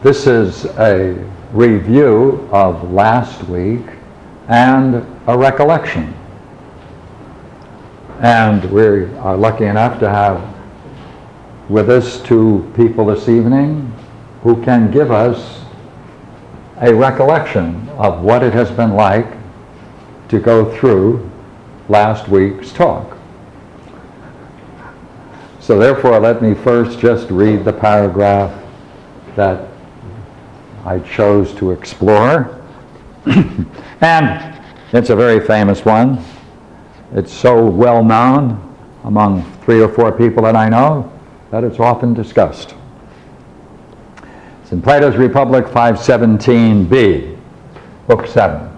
This is a review of last week and a recollection. And we are lucky enough to have with us two people this evening who can give us a recollection of what it has been like to go through last week's talk. So therefore, let me first just read the paragraph that I chose to explore. And it's a very famous one. It's so well known among 3 or 4 people that I know that it's often discussed. It's in Plato's Republic 517b, Book 7.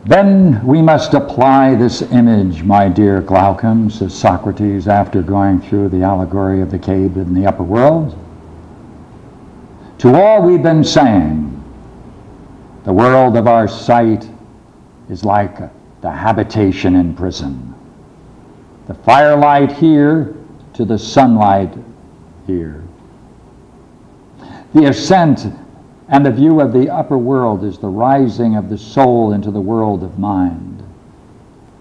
Then we must apply this image, my dear Glaucon, says Socrates after going through the allegory of the cave in the upper world, to all we've been saying. The world of our sight is like the habitation in prison. The firelight here to the sunlight here. The ascent and the view of the upper world is the rising of the soul into the world of mind.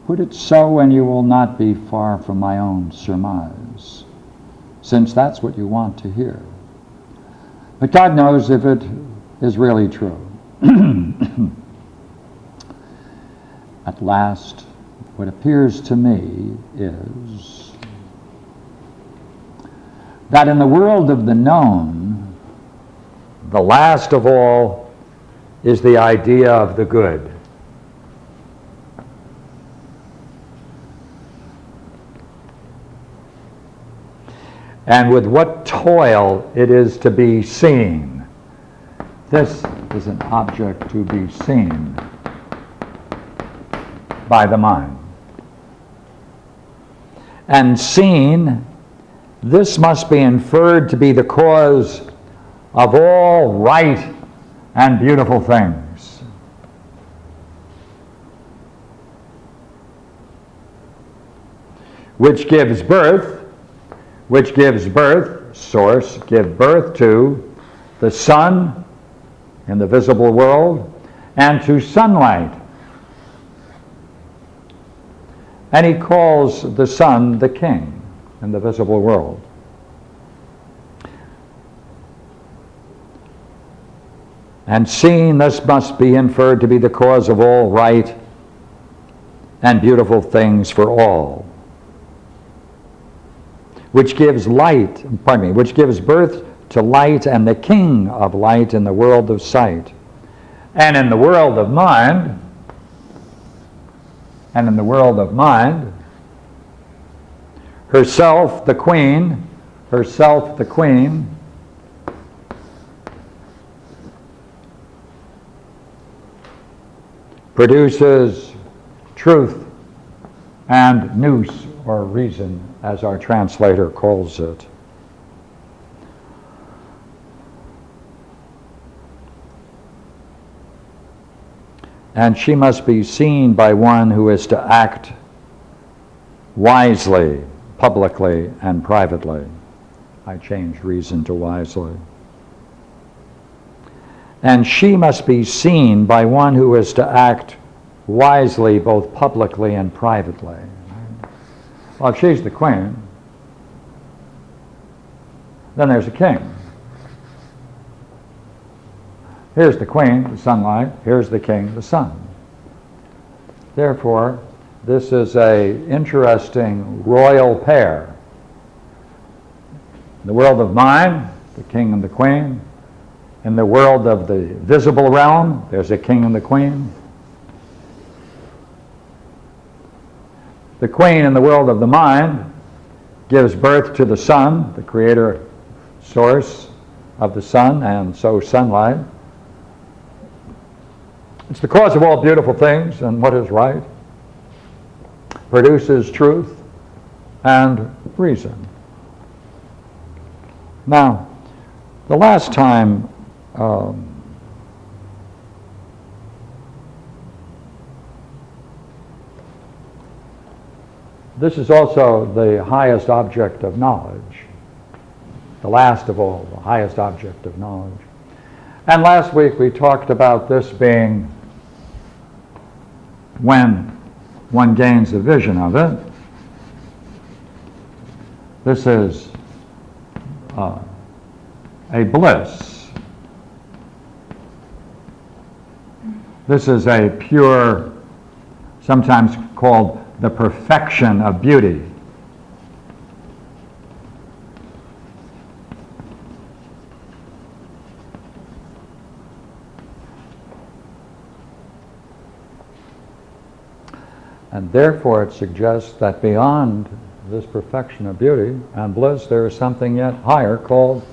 Put it so, and you will not be far from my own surmise, since that's what you want to hear. But God knows if it is really true. At last, what appears to me is that in the world of the known, the last of all is the idea of the good. And with what toil it is to be seen. This is an object to be seen by the mind. And seen, this must be inferred to be the cause of all right and beautiful things. Which gives birth, source, give birth to the sun in the visible world and to sunlight. And he calls the sun the king in the visible world. And seen, this must be inferred to be the cause of all right and beautiful things for all. Which gives birth to light and the king of light in the world of sight. And in the world of mind, herself the queen, produces truth and nous, or reason, as our translator calls it. And she must be seen by one who is to act wisely, publicly and privately. I changed reason to wisely. And she must be seen by one who is to act wisely both publicly and privately. Well, if she's the queen, then there's a king. Here's the queen, the sunlight. Here's the king, the sun. Therefore, this is an interesting royal pair. In the world of mind, the king and the queen. In the world of the visible realm, there's a king and the queen. The queen in the world of the mind gives birth to the sun, the creator source of the sun, and so sunlight. It's the cause of all beautiful things and what is right, produces truth and reason. Now, the last time this is also the highest object of knowledge, the last of all, the highest object of knowledge. And last week we talked about this being when one gains a vision of it. This is a bliss. This is a pure, sometimes called the perfection of beauty. And therefore it suggests that beyond this perfection of beauty and bliss, there is something yet higher called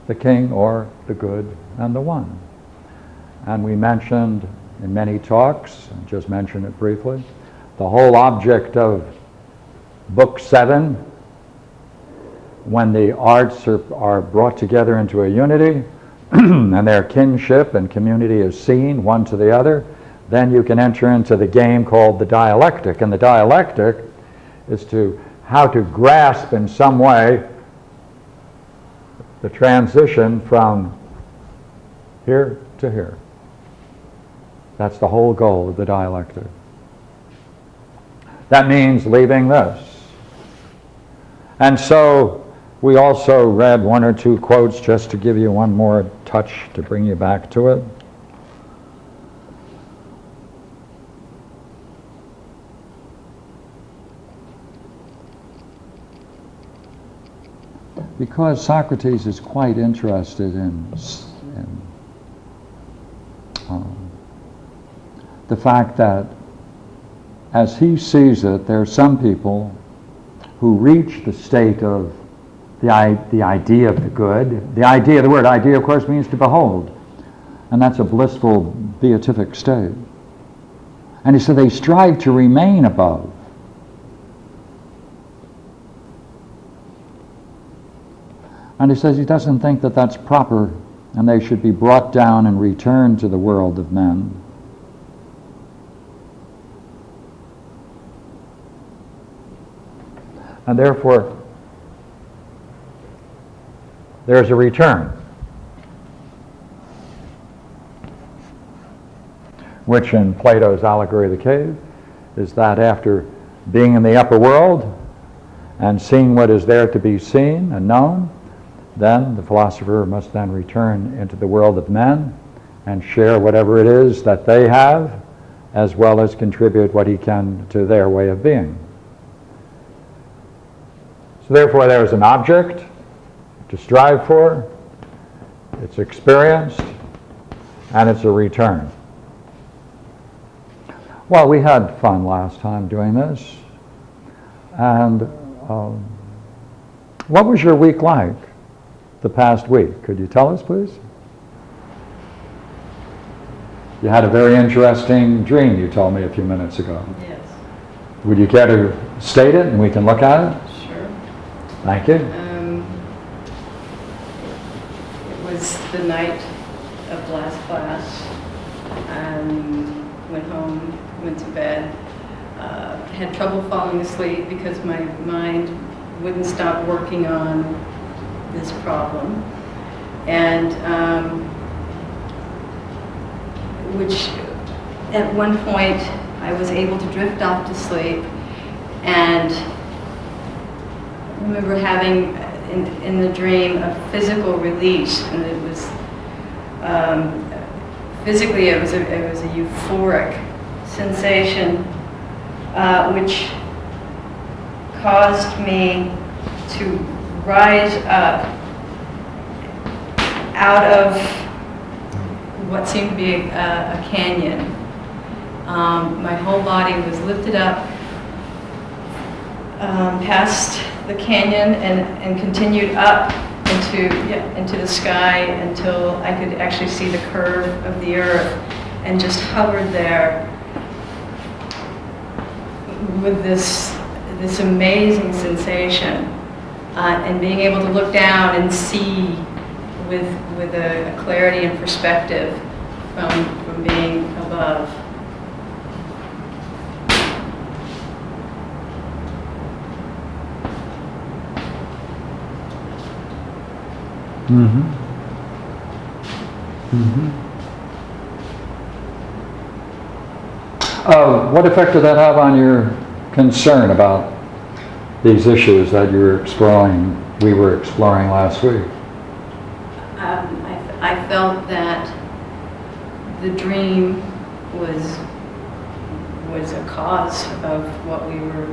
the King, or the Good and the One. And we mentioned in many talks, and just mentioned it briefly, the whole object of Book 7, when the arts are brought together into a unity, and their kinship and community is seen one to the other, then you can enter into the game called the dialectic. And the dialectic is how to grasp in some way the transition from here to here. That's the whole goal of the dialectic. That means leaving this. And so we also read one or two quotes just to give you one more touch to bring you back to it. Because Socrates is quite interested in the fact that, as he sees it, there are some people who reach the state of the idea of the good. The word idea, of course, means to behold. And that's a blissful, beatific state. And he said they strive to remain above. And he says he doesn't think that that's proper, and they should be brought down and returned to the world of men. And therefore, there's a return, which in Plato's allegory of the cave is that after being in the upper world and seeing what is there to be seen and known, then the philosopher must then return into the world of men and share whatever it is that they have, as well as contribute what he can to their way of being. So therefore there's an object to strive for, it's experienced, and it's a return. Well, we had fun last time doing this. And what was your week like, the past week? Could you tell us, please? You had a very interesting dream, you told me a few minutes ago. Yes. Would you care to state it and we can look at it? Sure. Thank you. It was the night of last class. Went home, went to bed. Had trouble falling asleep because my mind wouldn't stop working on this problem. And which at one point I was able to drift off to sleep, and I remember having in the dream a physical release, and it was physically it was a euphoric sensation, which caused me to rise up out of what seemed to be a canyon. My whole body was lifted up past the canyon and continued up into the sky until I could actually see the curve of the earth, and just hovered there with this amazing sensation, and being able to look down and see with a clarity and perspective from being above. Mm-hmm. Mm-hmm. What effect did that have on your concern about these issues that we were exploring last week? I felt that the dream was a cause of what we were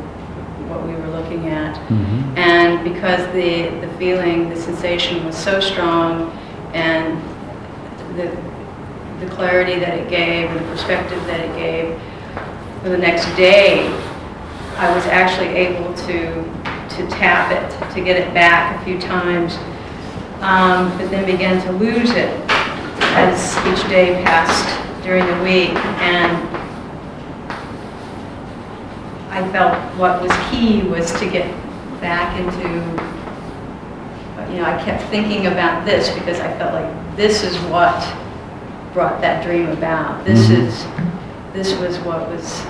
looking at, Mm-hmm. and because the feeling, the sensation was so strong, and the clarity that it gave, and the perspective that it gave, for the next day, I was actually able to tap it, to get it back a few times, but then began to lose it as each day passed during the week. And I felt what was key was to get back into, I kept thinking about this because I felt like this is what brought that dream about. This was what was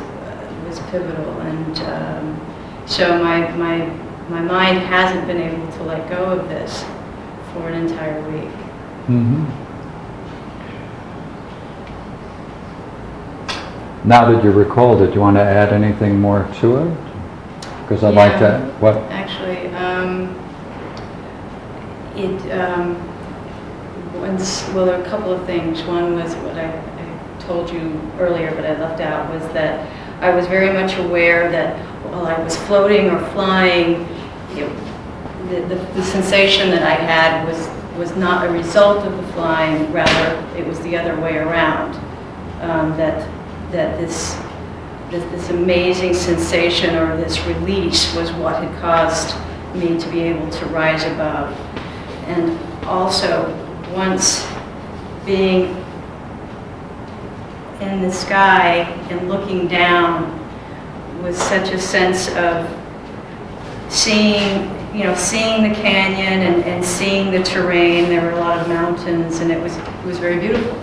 pivotal, and so my mind hasn't been able to let go of this for an entire week. Mm-hmm. Now that you recalled it, do you want to add anything more to it? Because I'd like to. What? Actually, there are a couple of things. One was what I told you earlier, but I left out, was that I was very much aware that while I was floating or flying, the sensation that I had was not a result of the flying, rather it was the other way around. That this amazing sensation or this release was what had caused me to be able to rise above. And also, once being in the sky and looking down was such a sense of seeing the canyon and seeing the terrain. There were a lot of mountains, and it was very beautiful.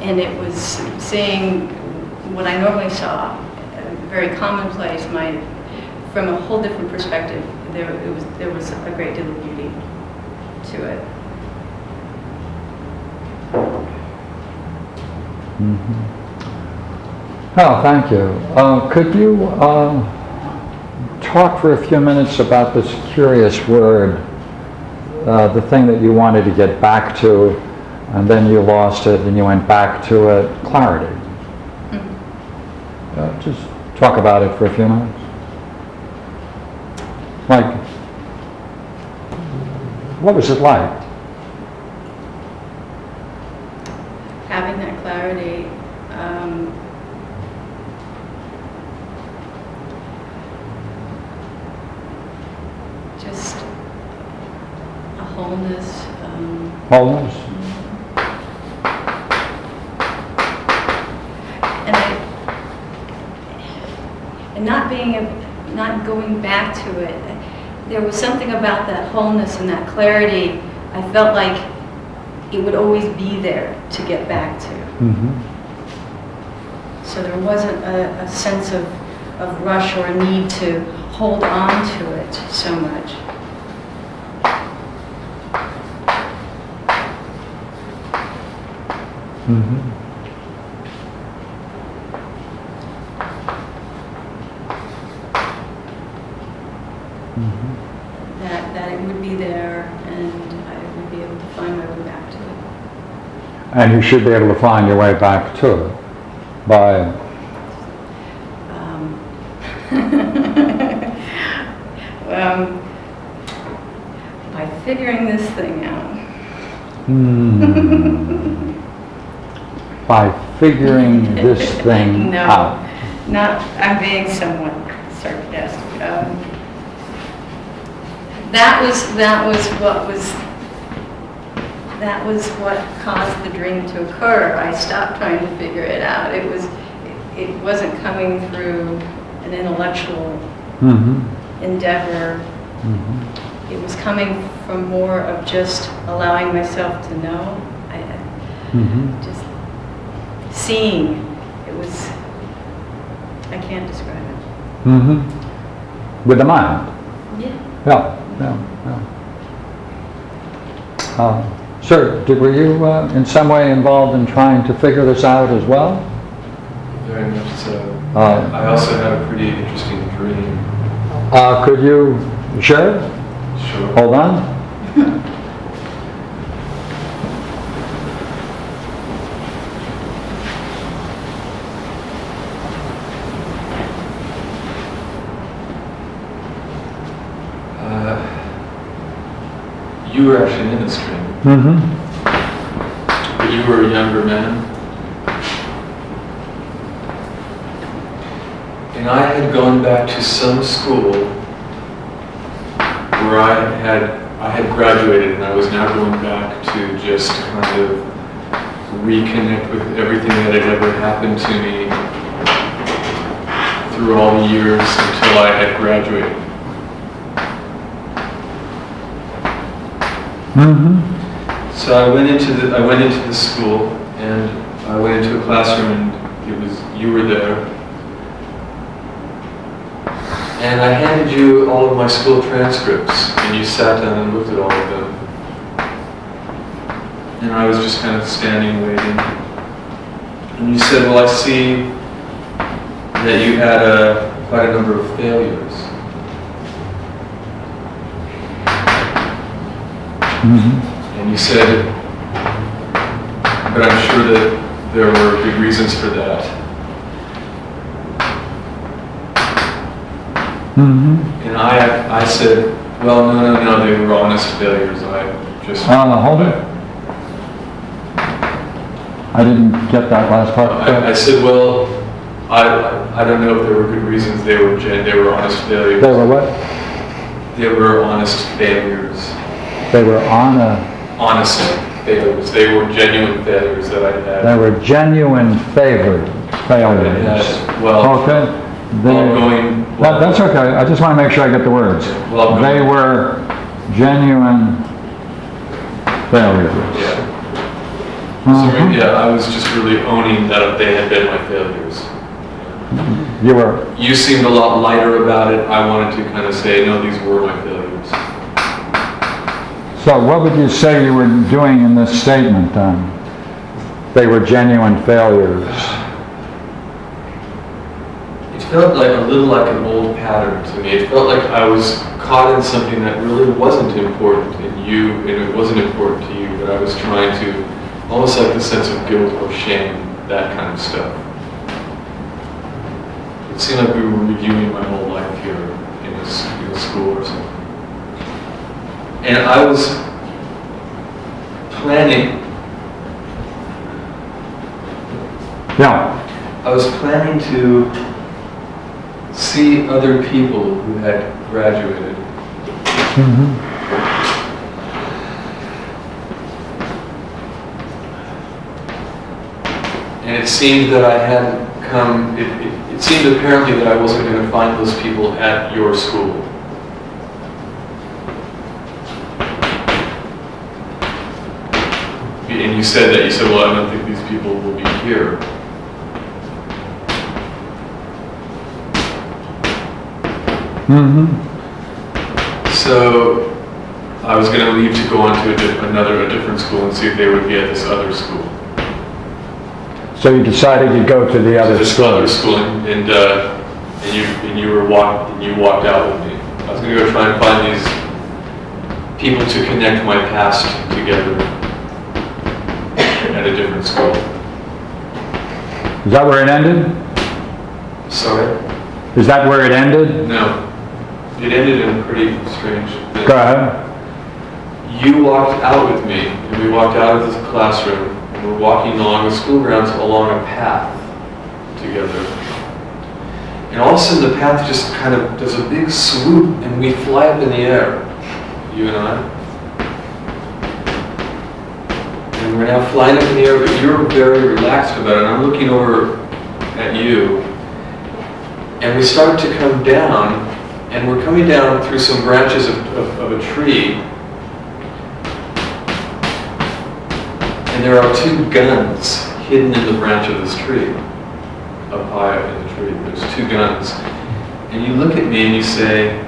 And it was seeing what I normally saw, very commonplace, from a whole different perspective. There was a great deal of beauty to it. Mm-hmm. Oh, thank you. Could you talk for a few minutes about this curious word, the thing that you wanted to get back to, and then you lost it and you went back to it, clarity? Mm-hmm. Just talk about it for a few minutes. Like, what was it like? Having that clarity, just a wholeness. Wholeness? And not going back to it. There was something about that wholeness and that clarity. I felt like it would always be there to get back to. Mm-hmm. So there wasn't a sense of rush or a need to hold on to it so much. Mm-hmm. Mm-hmm. That it would be there, and I would be able to find my way back to it. And you should be able to find your way back to it by... by figuring this thing out. By figuring this thing out. not, I'm being somewhat sarcastic. That was what caused the dream to occur. I stopped trying to figure it out. It wasn't coming through an intellectual endeavor. It was coming from more of just allowing myself to know. Just seeing. It was, I can't describe it. With the mind. Yeah. Yeah. Sir, were you in some way involved in trying to figure this out as well? Very much so. I also had a pretty interesting dream. Could you share? Sure. Hold on. You were actually in this dream. But you were a younger man. And I had gone back to some school where I had graduated, and I was now going back to just kind of reconnect with everything that had ever happened to me through all the years until I had graduated. So I went into the school, and I went into a classroom, and you were there. And I handed you all of my school transcripts, and you sat down and looked at all of them. And I was just kind of standing waiting. And you said, well, I see that you had quite a number of failures. And you said, but I'm sure that there were good reasons for that. And I said, well, no, they were honest failures. Hold it. I didn't get that last part. I said, well, I don't know if there were good reasons. They were honest failures. They were what? They were honest failures. They were honest failures. They were genuine failures that I had. They were genuine failures. Okay. That's okay. I just want to make sure I get the words. They were genuine failures. Yeah. So, I was just really owning that they had been my failures. You seemed a lot lighter about it. I wanted to kind of say, no, these were my failures. So what would you say you were doing in this statement then? They were genuine failures. It felt like a little like an old pattern to me. It felt like I was caught in something that really wasn't important in you, and it wasn't important to you, but I was trying to, almost like the sense of guilt or shame, that kind of stuff. It seemed like we were reviewing my whole life here in a school or something. And I was planning. Yeah. I was planning to see other people who had graduated. And it seemed that I had come, it seemed apparently that I wasn't going to find those people at your school. And you said, well, I don't think these people will be here. So I was going to leave to go on to a different school and see if they would be at this other school. So you decided you'd go to the other school. And you walked out with me. I was going to go try and find these people to connect my past together at a different school. Is that where it ended? Sorry? Is that where it ended? No. It ended in a pretty strange thing. Go ahead. You walked out with me, and we walked out of this classroom, and we're walking along the school grounds along a path together. And all of a sudden the path just kind of does a big swoop and we fly up in the air, you and I. And we're now flying up in the air, but you're very relaxed about it. And I'm looking over at you. And we start to come down, and we're coming down through some branches of a tree. And there are two guns hidden in the branch of this tree. Up high in the tree, there's two guns. And you look at me and you say,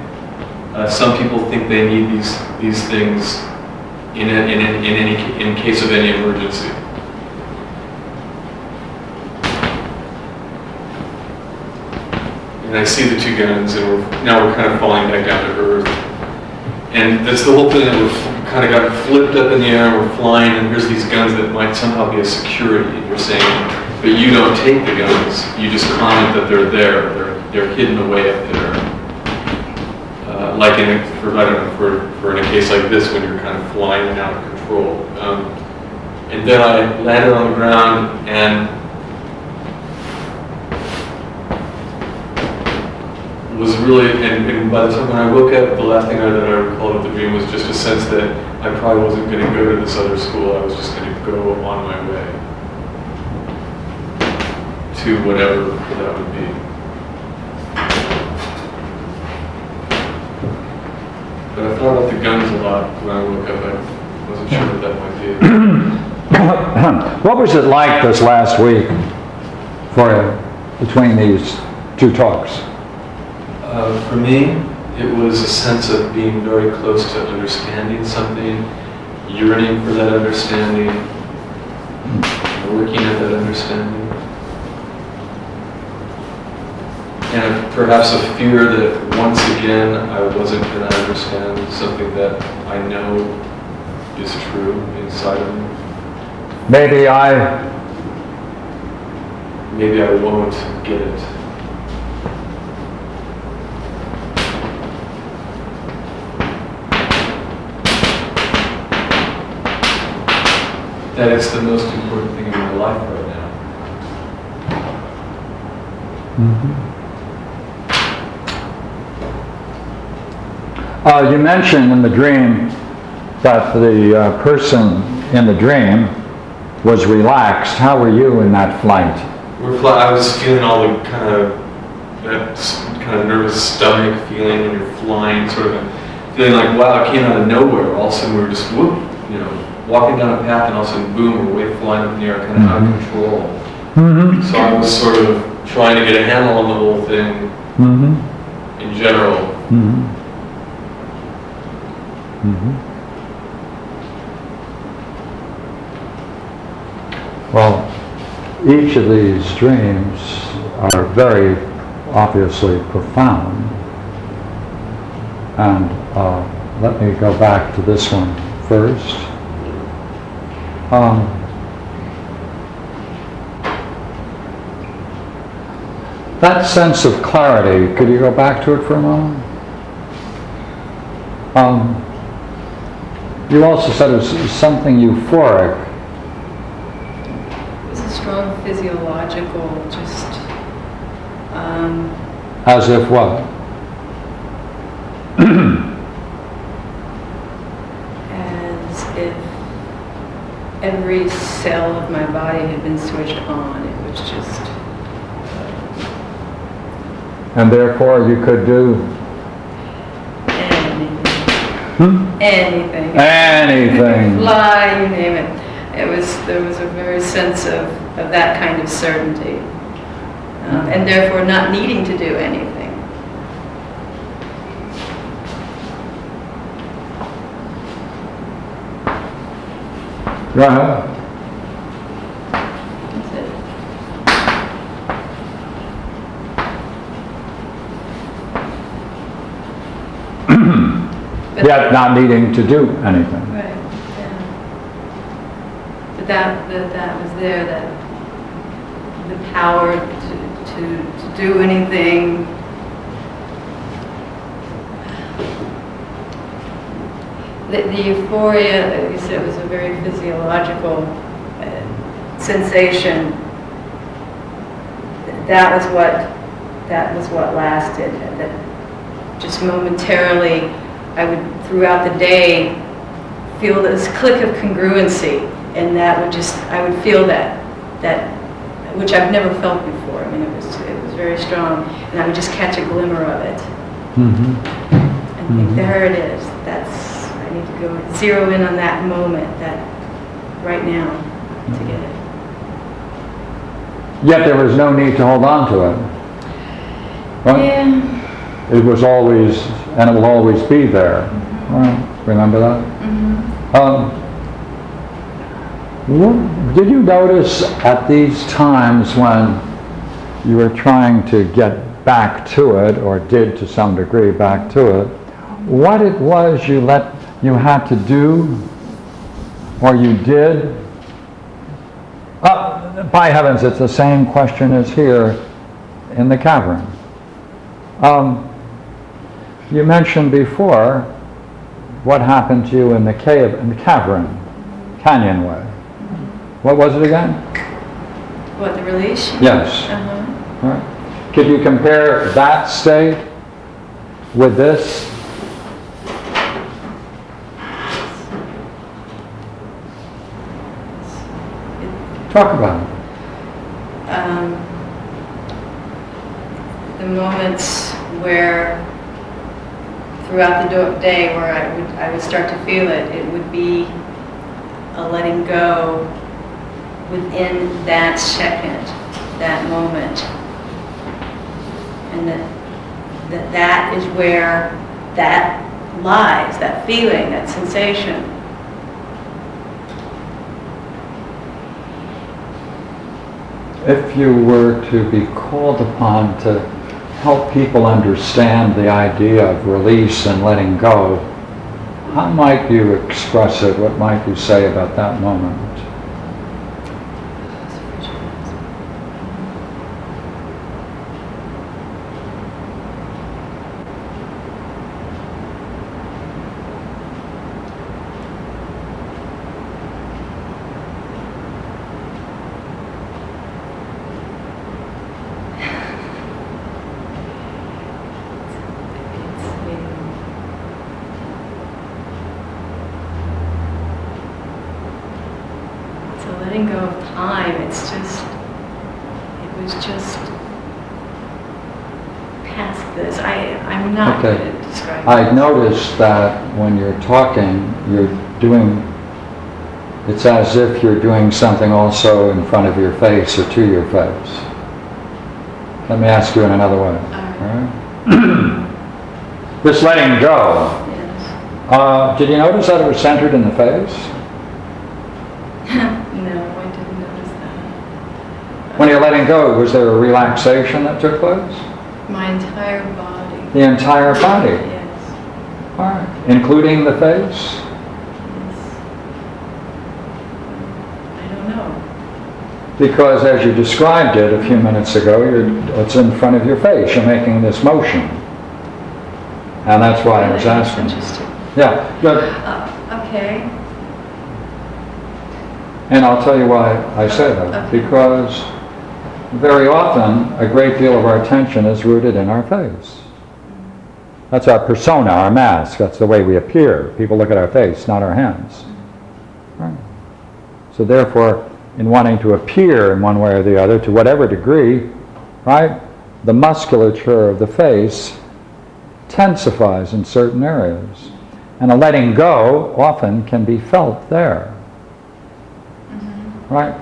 some people think they need these things in case of any emergency. And I see the two guns, and now we're kind of falling back down to earth. And that's the whole thing, that we're kind of got flipped up in the air, and we're flying, and here's these guns that might somehow be a security. And you're saying, but you don't take the guns. You just comment that they're there. They're hidden away up there. Like in a case like this, when you're kind of flying and out of control. And then I landed on the ground, and was really, and by the time when I woke up, the last thing that I recalled of the dream was just a sense that I probably wasn't going to go to this other school. I was just going to go on my way to whatever that would be. But I thought about the guns a lot when I woke up. I wasn't sure what that might be. What was it like this last week for you, between these two talks? For me, it was a sense of being very close to understanding something, yearning for that understanding, working at that understanding. And perhaps a fear that once again I wasn't going to understand something that I know is true inside of me. Maybe I won't get it. That it's the most important thing in my life right now. You mentioned in the dream that the person in the dream was relaxed. How were you in that flight? I was feeling all the that kind of nervous stomach feeling when you're flying, sort of feeling like, wow, it came out of nowhere. All of a sudden we were just whoop, walking down a path, and all of a sudden, boom, we're way flying up in the air, kind of out of control. So I was sort of trying to get a handle on the whole thing in general. Well, each of these dreams are very obviously profound. And let me go back to this one first. That sense of clarity, could you go back to it for a moment? You also said it was something euphoric. It was a strong physiological, just... As if what? As if every cell of my body had been switched on. It was just... And therefore you could do anything. Anything. Fly, you name it. There was a very sense of that kind of certainty. And therefore not needing to do anything. Go ahead. That's it. Yet not needing to do anything. Right, yeah. But that was there, that the power to do anything. The euphoria, you said, was a very physiological sensation. That was what that was what lasted. That just momentarily, I would, throughout the day, feel this click of congruency, and that would just, I would feel that, which I've never felt before. I mean, it was very strong, and I would just catch a glimmer of it. And think, there it is. That's, I need to go zero in on that moment, that right now, to get it. Yet there was no need to hold on to it. Right? Yeah. It was always, and it will always be there. Right? Remember that? Did you notice at these times when you were trying to get back to it, or did to some degree back to it, what it was you had to do, or you did? By heavens, it's the same question as here in the cavern. You mentioned before what happened to you in the cave, in the cavern, canyonway. What was it again? What, the release? Yes. Right. Could you compare that state with this? Talk about it. The moments where, throughout the day, where I would start to feel it, it would be a letting go within that second, that moment. And that is where that lies, that feeling, that sensation. If you were to be called upon to help people understand the idea of release and letting go, how might you express it? What might you say about that moment? Letting go of time, it was just past this. I'm not good at describing I noticed that when you're talking, it's as if you're doing something also in front of your face or to your face. Let me ask you in another way. All right? This letting go, Yes. did you notice that it was centered in the face? When you're letting go, was there a relaxation that took place? My entire body. The entire body? Yes. All right. Including the face? Yes. I don't know. Because as you described it a few minutes ago, it's in front of your face. You're making this motion. And that's why I was asking. Interesting. Yeah, good. Okay. And I'll tell you why I say that. Okay. Because very often, a great deal of our attention is rooted in our face. That's our persona, our mask. That's the way we appear. People look at our face, not our hands. Right. So therefore, in wanting to appear in one way or the other, to whatever degree, right, the musculature of the face tensifies in certain areas. And a letting go often can be felt there. Right?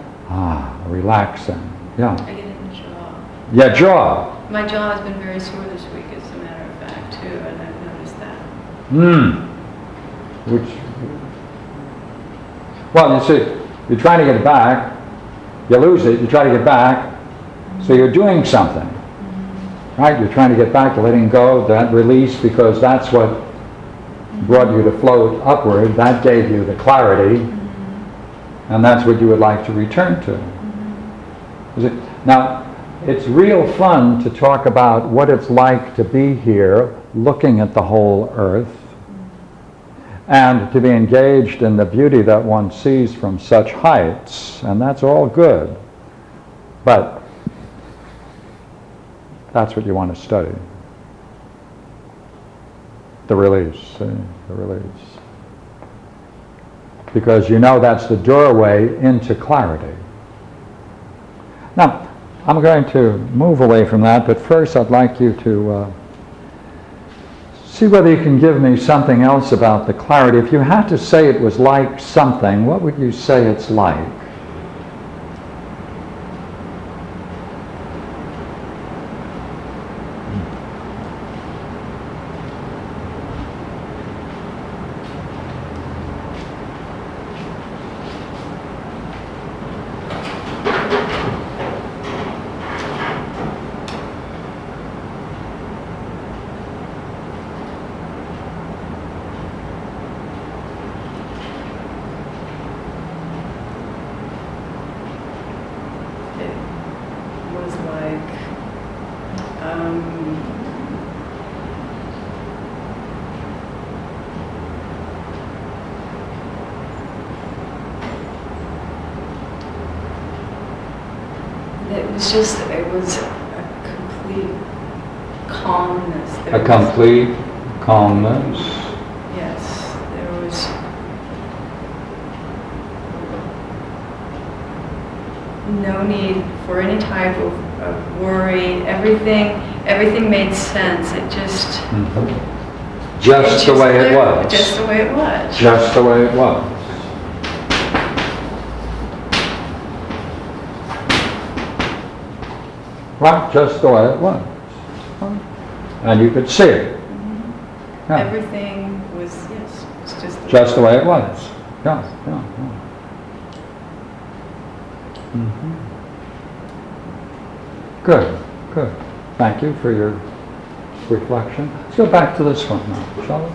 Relaxing. Yeah. I get it in the jaw. Yeah, jaw. My jaw has been very sore this week, as a matter of fact, too, and I've noticed that. Well, you see, you're trying to get it back, you lose it, you try to get back, so you're doing something. Right? You're trying to get back to letting go, that release, because that's what brought you to float upward, that gave you the clarity. And that's what you would like to return to. Now, it's real fun to talk about what it's like to be here, looking at the whole earth, and to be engaged in the beauty that one sees from such heights, and that's all good. But That's what you want to study. The release, see? The release. Because you know that's the doorway into clarity. Now, I'm going to move away from that, but first I'd like you to see whether you can give me something else about the clarity. If you had to say it was like something, what would you say it's like? Was like, it was a complete calmness. A complete calmness. Yes, there was no need for any type of worry. Everything made sense. It just... Just the way it was. Just the way it was. Just the way it was. Right, just the way it was. And you could see it. Yeah. Everything was, yes, it's just the way it was. Yeah, yeah, yeah. Good, good. Thank you for your reflection. Let's go back to this one now, shall we?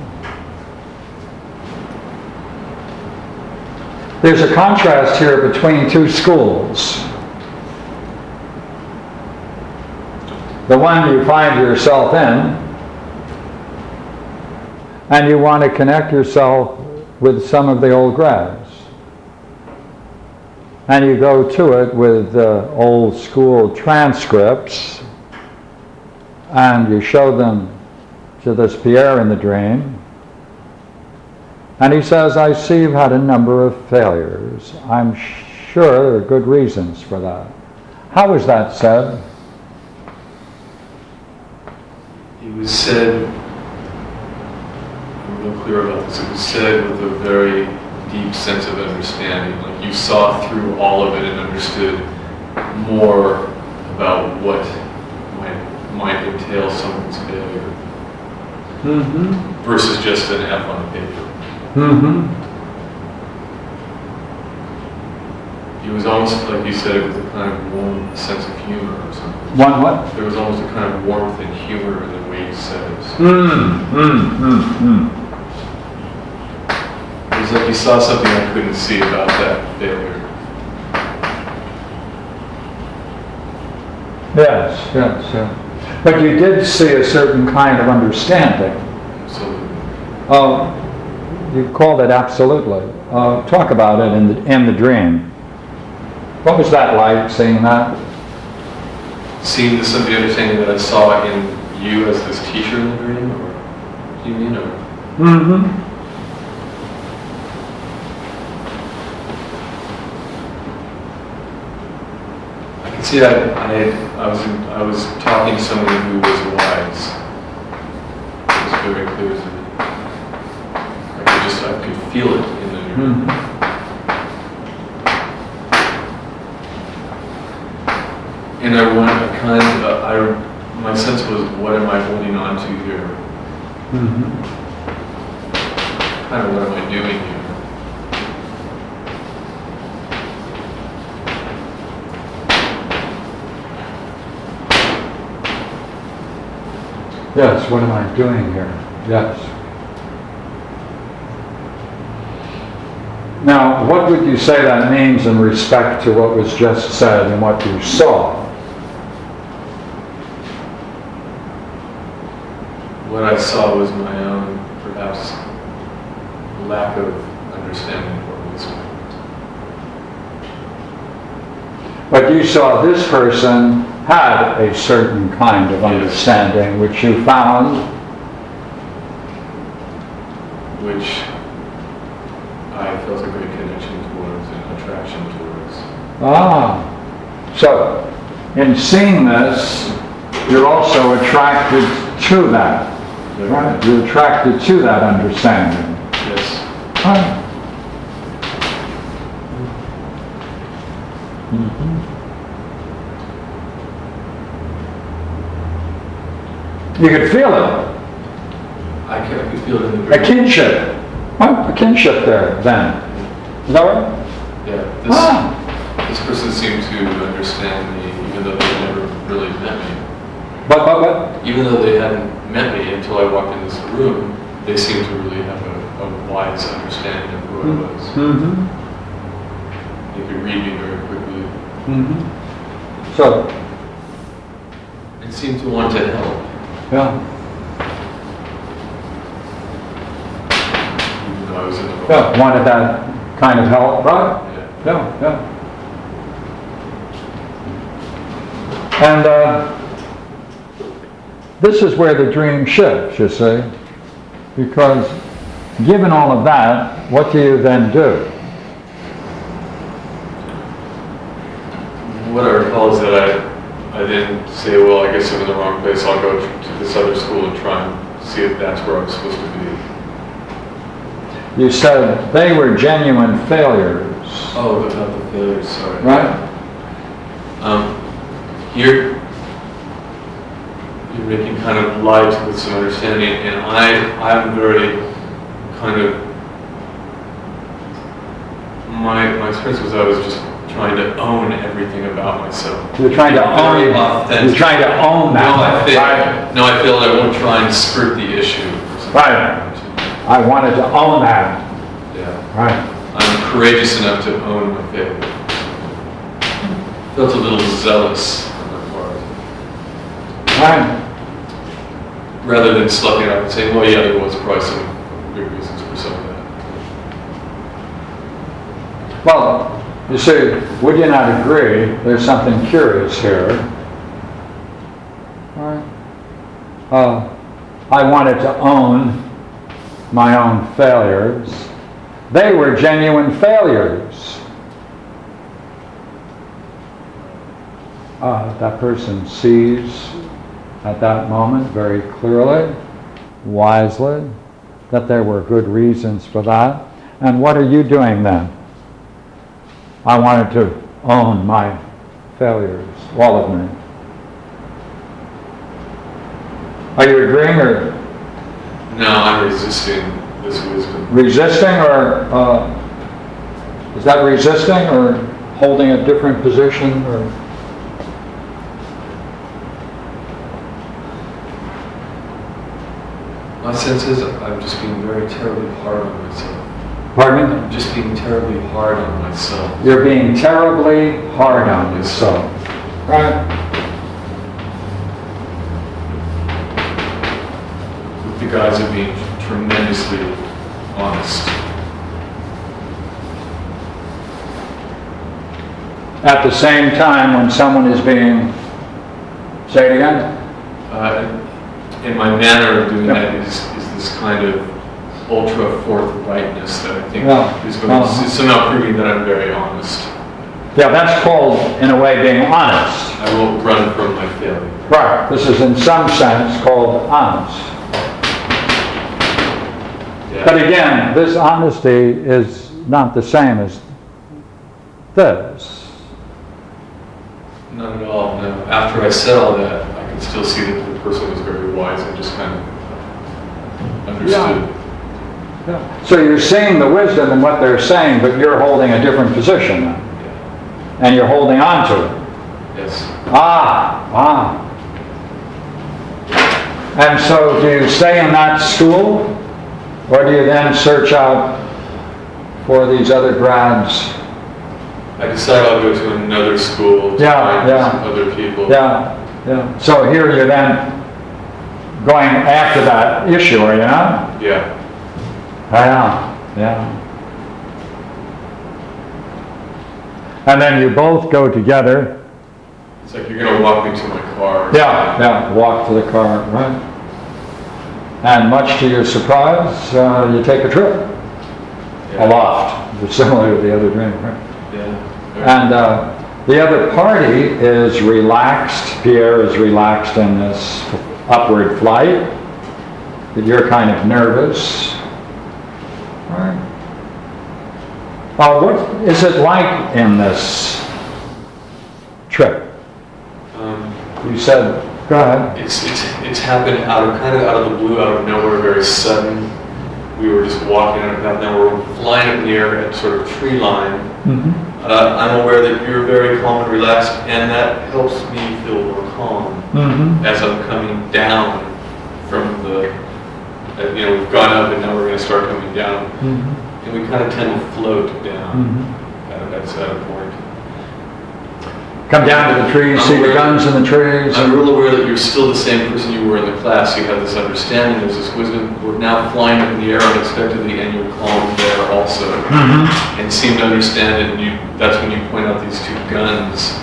There's a contrast here between two schools. The one you find yourself in, and you want to connect yourself with some of the old grads. And you go to it with old school transcripts, and you show them to this Pierre in the dream, and he says, I see you've had a number of failures. I'm sure there are good reasons for that. How was that said? It was said, I'm real clear about this, it was said with a very deep sense of understanding. Like you saw through all of it and understood more about what might entail someone's failure versus just an F on paper. It was almost like you said it with a kind of warm sense of humor or something. One what? There was almost a kind of warmth and humor in the way you said it. It was like you saw something I couldn't see about that failure. Yes, yes, yes. But you did see a certain kind of understanding. Absolutely. You called it absolutely. Talk about it in the dream. What was that like, seeing that? Seeing some of the understanding that I saw in you as this teacher in the dream, or do you mean, or? I can see that I was talking to someone who was wise. It was very clear to me. I could feel it in the dream. And my sense was, what am I holding on to here? Kind of what am I doing here? Yes, what am I doing here? Yes. Now, what would you say that means in respect to what was just said and what you saw? What I saw was my own, perhaps, lack of understanding or wisdom. But you saw this person had a certain kind of understanding which you found. Which I felt a great connection towards and attraction towards. Ah, so in seeing this, you're also attracted to that, right? You're attracted to that understanding. Yes. Right. Mhm. You could feel it, I could feel it in the a dream. kinship, right? A kinship there then. Is that right? Yeah. This person seemed to understand me, even though they never really met me. But, Even though they hadn't met me until I walked in this room, they seemed to really have a wise understanding of who I was. mm-hmm. They could read me very quickly. Mm-hmm. So, It seemed to want to help, yeah, even though I was in the wrong. yeah, wanted that kind of help, right? Yeah. Yeah, yeah. And this is where the dream shifts, you see, because given all of that, what do you then do? What I recall is that I didn't say, well, I guess I'm in the wrong place. I'll go to this other school and try and see if that's where I'm supposed to be. You said they were genuine failures, Oh, about the failures, sorry. right? Here, you're making kind of light with some understanding, and I'm very kind of, my experience was I was just trying to own everything about myself. You're trying to Very own, authentic. you're trying to own that, right? I feel I won't try and skirt the issue. Or something. Right. I wanted to own that, Yeah. right? I'm courageous enough to own my failure. Felt a little zealous on my part. Right. Rather than sloughing it up and saying, well, yeah, there was probably some good reasons for some of that. Well, you see, would you not agree, there's something curious here. Right. I wanted to own my own failures. They were genuine failures. That person sees at that moment very clearly, wisely, that there were good reasons for that. And what are you doing then? I wanted to own my failures, all of me. Are you agreeing or No, I'm resisting this wisdom. resisting, or is that resisting or holding a different position? Or My sense is I'm just being very terribly hard on myself. pardon me? I'm just being terribly hard on myself. You're being terribly hard on yourself, right? With the guise of being tremendously honest. At the same time, when someone is being, say it again? And my manner of doing that is this kind of ultra forthrightness that I think Yeah. is somehow proving that I'm very honest. Yeah, that's called, in a way, being honest. I won't run from my failure. Right. This is, in some sense, called honest. Yeah. But again, this honesty is not the same as this. Not at all, no. After I said all that, I could still see that the person was very wise and just kind of understood. Yeah. So you're seeing the wisdom in what they're saying, but you're holding a different position then. Yeah. And you're holding on to it. Yes. Ah. And so do you stay in that school, or do you then search out for these other grads? I decided I'll go to another school to find some other people. Yeah. So here you're then going after that issue, are you not? Yeah. Yeah. And then you both go together It's like you're gonna walk me to my car. Yeah, walk to the car, right? And much to your surprise, you take a trip Yeah. aloft, similar to the other dream, right? Yeah. And the other party is relaxed. Pierre is relaxed in this upward flight. But you're kind of nervous. All right. What is it like in this trip? You said, go ahead. It's happened kind of out of the blue, out of nowhere, very sudden. We were just walking on a path. Now we're flying up in the air at sort of tree line. Mm-hmm. I'm aware that you're very calm and relaxed, and that helps me feel more calm as I'm coming down from the. We've gone up and now we're going to start coming down, and we kind of tend to float down at a point. Come down to the trees, see the guns in the trees. I'm real aware that you're still the same person you were in the class. You have this understanding, there's this wisdom. We're now flying up in the air unexpectedly, and you're calm there also, and seem to understand it. And that's when you point out these two guns,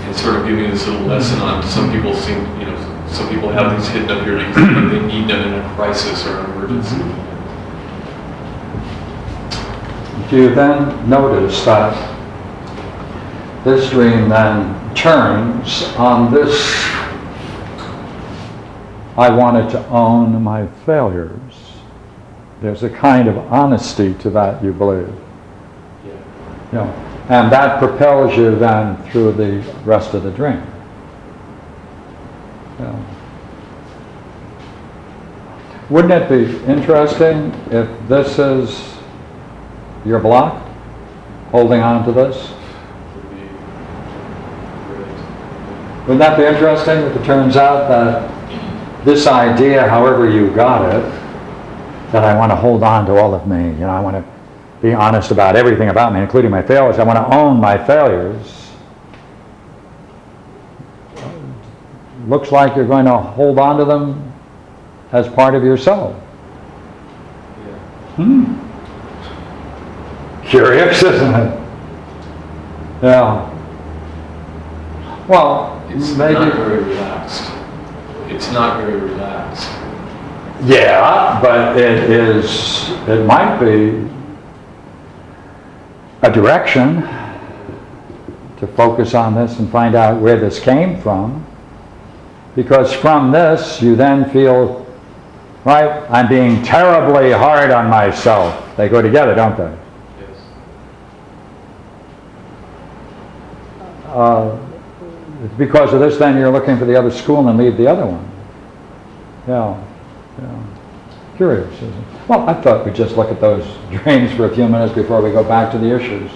and sort of give me this little lesson on. Some people some people have these hidden up here because they need them in a crisis or an emergency. Do you then notice that this dream then turns on this, I wanted to own my failures. There's a kind of honesty to that, you believe. Yeah. And that propels you then through the rest of the dream. Yeah. Wouldn't it be interesting if this is your block, holding on to this? Wouldn't that be interesting if it turns out that this idea, however you got it, that I want to hold on to all of me, I want to be honest about everything about me, including my failures, I want to own my failures, looks like you're going to hold on to them as part of yourself. Curious, isn't it? Yeah. Well, It's maybe. not very relaxed. It's not very relaxed. Yeah, but it might be a direction to focus on this and find out where this came from. Because from this, you then feel, right, I'm being terribly hard on myself. They go together, don't they? Yes. Because of this, then you're looking for the other school and leave the other one. Yeah. Curious, isn't it? Well, I thought we'd just look at those dreams for a few minutes before we go back to the issues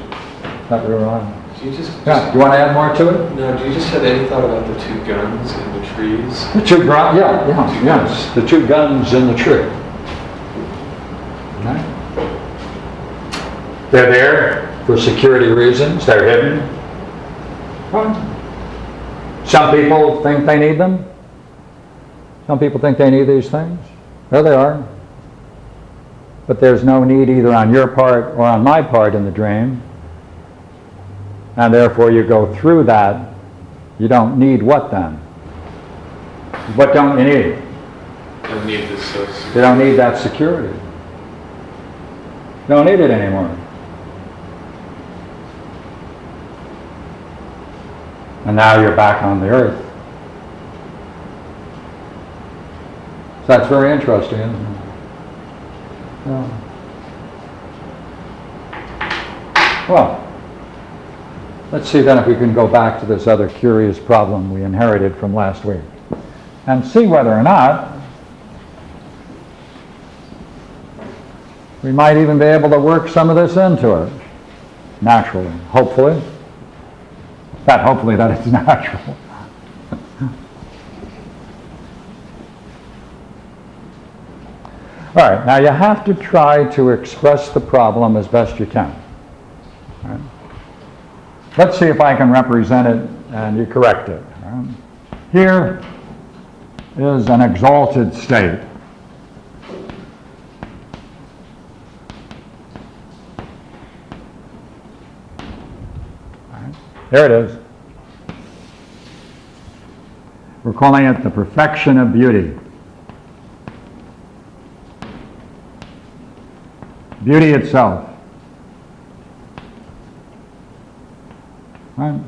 that we were on. Do you just Yeah. Do you want to add more to it? No, do you just have any thought about the two guns in the trees? The two yes. The two guns in the tree. Okay. They're there for security reasons. They're hidden. Right. Some people think they need them. Some people think they need these things. There they are. But there's no need either on your part or on my part in the dream. And therefore you go through that. You don't need what then? What don't you need? I don't need this. You don't need that security. You don't need it anymore. And now you're back on the earth. So that's very interesting, isn't it? Yeah. Well, let's see then if we can go back to this other curious problem we inherited from last week and see whether or not we might even be able to work some of this into it naturally, hopefully. Hopefully that it's natural. All right, now you have to try to express the problem as best you can. All right. Let's see if I can represent it and you correct it. All right. Here is an exalted state. All right. There it is. We're calling it the perfection of beauty. Beauty itself. Right?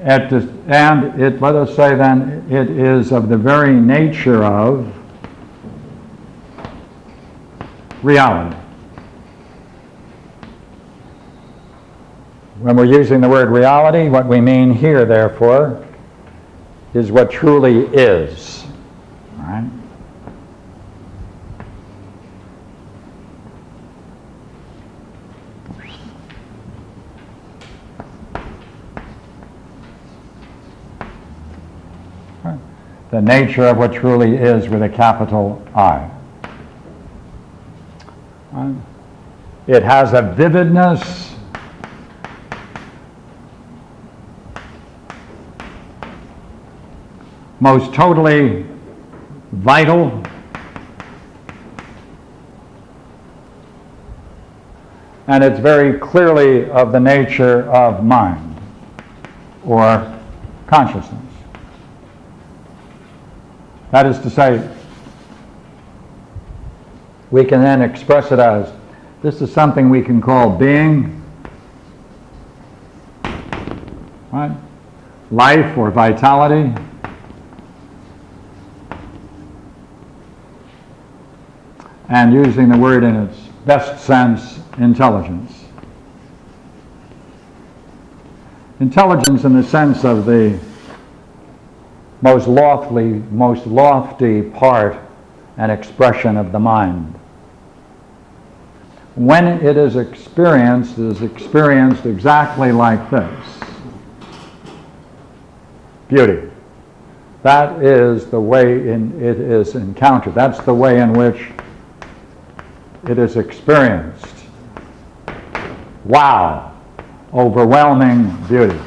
Let us say then, it is of the very nature of reality. When we're using the word reality, what we mean here, therefore, is what truly is. All right? The nature of what truly is with a capital I. It has a vividness most totally vital and it's very clearly of the nature of mind or consciousness. That is to say, we can then express it as, this is something we can call being, right? Life or vitality. And using the word in its best sense, intelligence. Intelligence in the sense of the most lofty part and expression of the mind. When it is experienced exactly like this. Beauty. That is the way it is encountered. That's the way in which it is experienced. Wow! Overwhelming beauty.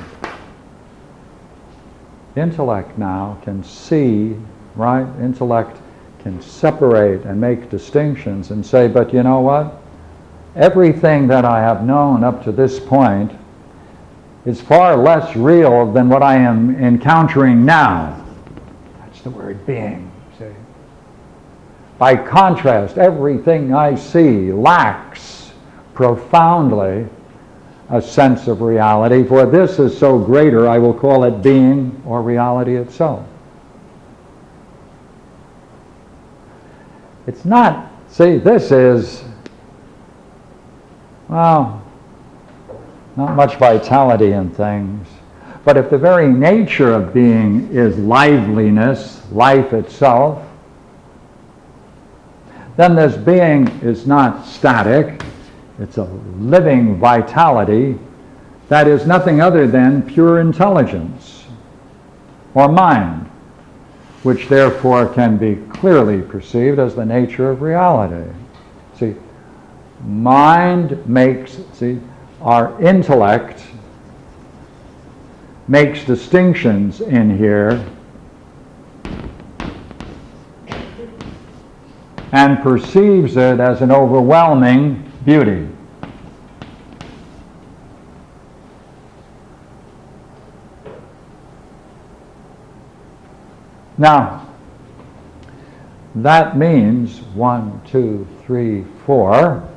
Intellect now can see, right? Intellect can separate and make distinctions and say, but you know what? Everything that I have known up to this point is far less real than what I am encountering now. That's the word being, see? By contrast, everything I see lacks profoundly a sense of reality, for this is so greater, I will call it being or reality itself. It's not, see, this is, well, not much vitality in things, but if the very nature of being is liveliness, life itself, then this being is not static. It's a living vitality that is nothing other than pure intelligence or mind, which therefore can be clearly perceived as the nature of reality. See, mind makes, our intellect makes distinctions in here and perceives it as an overwhelming beauty. Now, that means 1, 2, 3, 4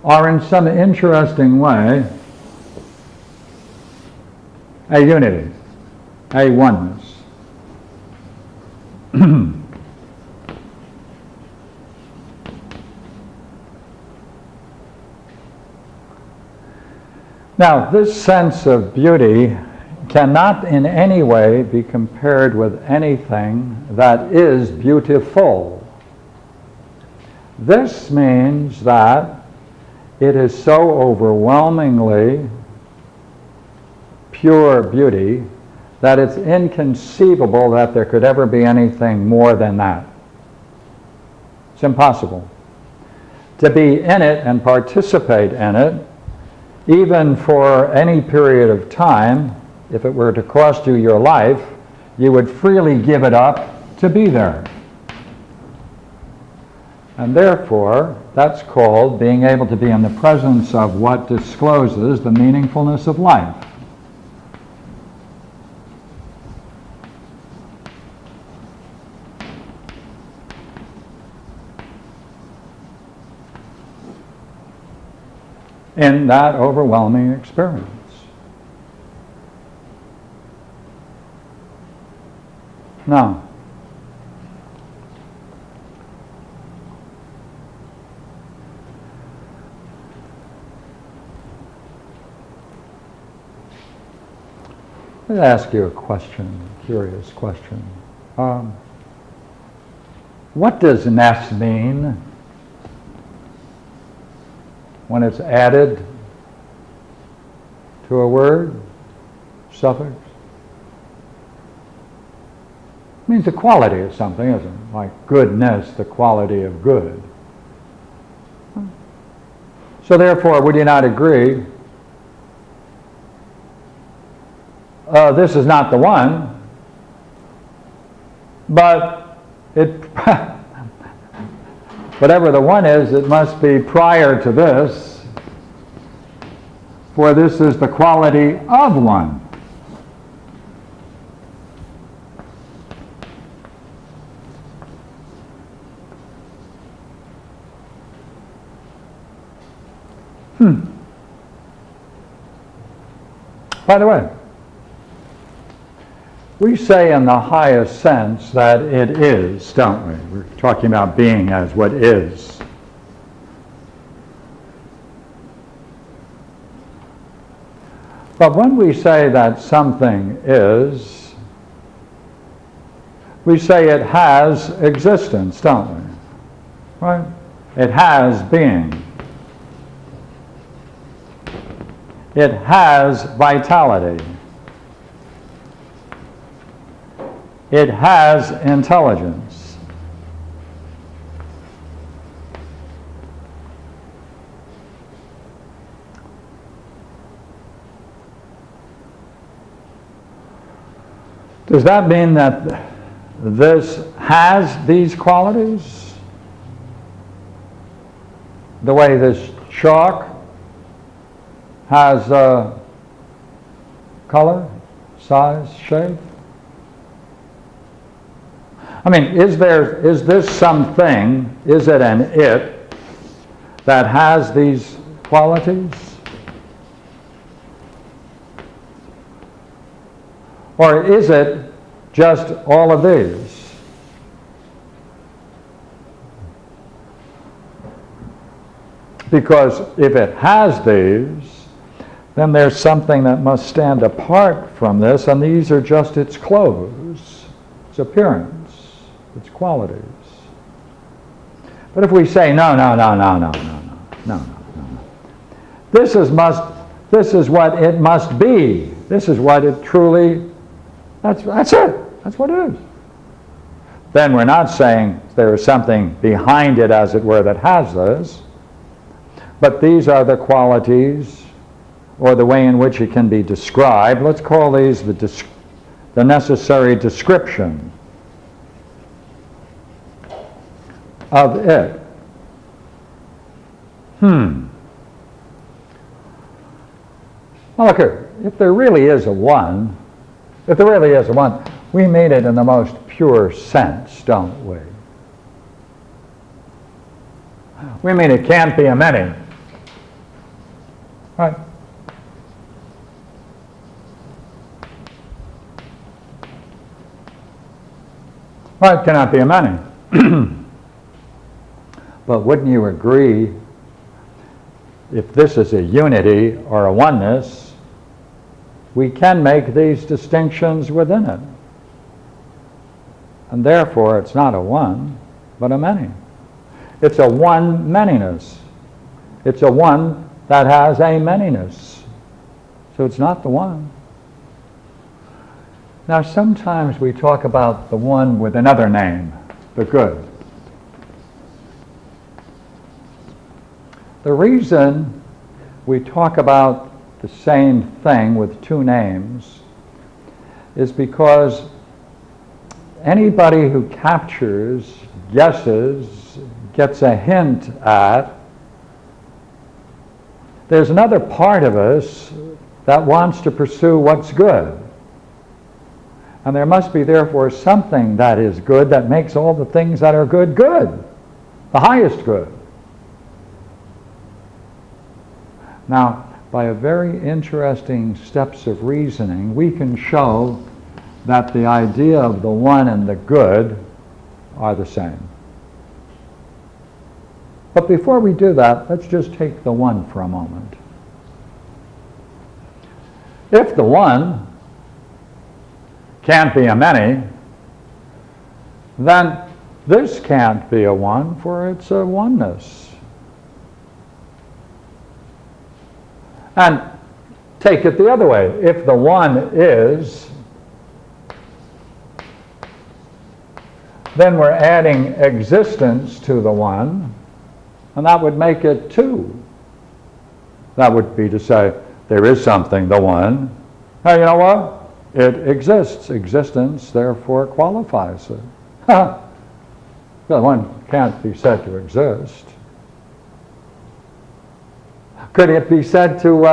are in some interesting way a unity, a oneness. Now, this sense of beauty cannot in any way be compared with anything that is beautiful. This means that it is so overwhelmingly pure beauty that it's inconceivable that there could ever be anything more than that. It's impossible. To be in it and participate in it, even for any period of time, if it were to cost you your life, you would freely give it up to be there. And therefore, that's called being able to be in the presence of what discloses the meaningfulness of life. in that overwhelming experience. Now, let me ask you a question, curious question. What does ness mean when it's added to a word, suffix? It means the quality of something, isn't it? Like goodness, the quality of good. So therefore, would you not agree, this is not the one, but it, whatever the one is, it must be prior to this, for this is the quality of one. By the way, we say in the highest sense that it is, don't we? We're talking about being as what is. But when we say that something is, we say it has existence, don't we? Right? It has being. It has vitality. It has intelligence. Does that mean that this has these qualities? The way this chalk has color, size, shape? I mean, is this something, is it an it, that has these qualities? Or is it just all of these? Because if it has these, then there's something that must stand apart from this, and these are just its clothes, its appearance, its qualities. But if we say, no, this is what it must be. This is what it truly, that's it. That's what it is. Then we're not saying there is something behind it, as it were, that has this, but these are the qualities, or the way in which it can be described. Let's call these the necessary description of it. Well, look here, if there really is a one, we mean it in the most pure sense, don't we? We mean it can't be a many. Right? Well, it cannot be a many. But wouldn't you agree, if this is a unity or a oneness, we can make these distinctions within it. And therefore, it's not a one, but a many. It's a one manyness. It's a one that has a manyness. So it's not the one. Now, sometimes we talk about the one with another name, the good. The reason we talk about the same thing with two names is because anybody who captures, guesses, gets a hint at, there's another part of us that wants to pursue what's good. And there must be, therefore, something that is good that makes all the things that are good, good. The highest good. Now, by a very interesting steps of reasoning, we can show that the idea of the one and the good are the same. But before we do that, let's just take the one for a moment. If the one can't be a many, then this can't be a one, for it's a oneness. And take it the other way. If the one is, then we're adding existence to the one, and that would make it two. That would be to say, there is something, the one. Hey, you know what? It exists. Existence, therefore, qualifies it. The one can't be said to exist. Could it be said to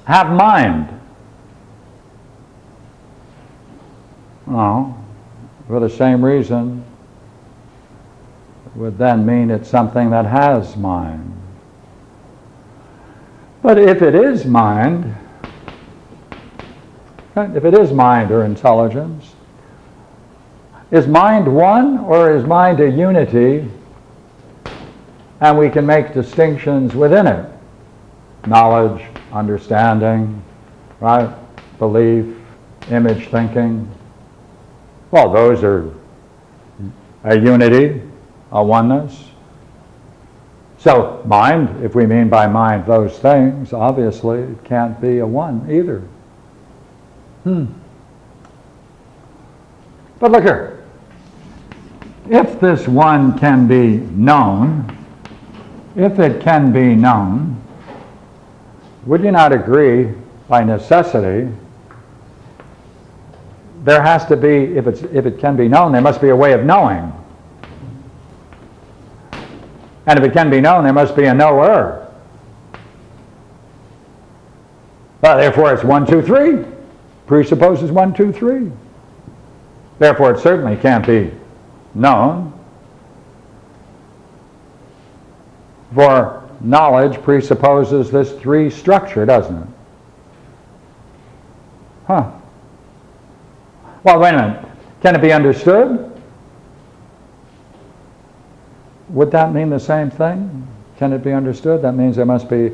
have mind? No. For the same reason, it would then mean it's something that has mind. But if it is mind, if it is mind or intelligence, is mind one or is mind a unity, and we can make distinctions within it? Knowledge, understanding, right? Belief, image thinking. Well, those are a unity, a oneness. So mind, if we mean by mind those things, obviously it can't be a one either. But look here. If this one can be known, if it can be known, would you not agree by necessity there has to be, if it can be known, there must be a way of knowing. And if it can be known, there must be a knower. Well, therefore it's 1, 2, 3. Presupposes 1, 2, 3. Therefore it certainly can't be known. For knowledge presupposes this 3 structure, doesn't it? Well, wait a minute. Can it be understood? Would that mean the same thing? Can it be understood? That means there must be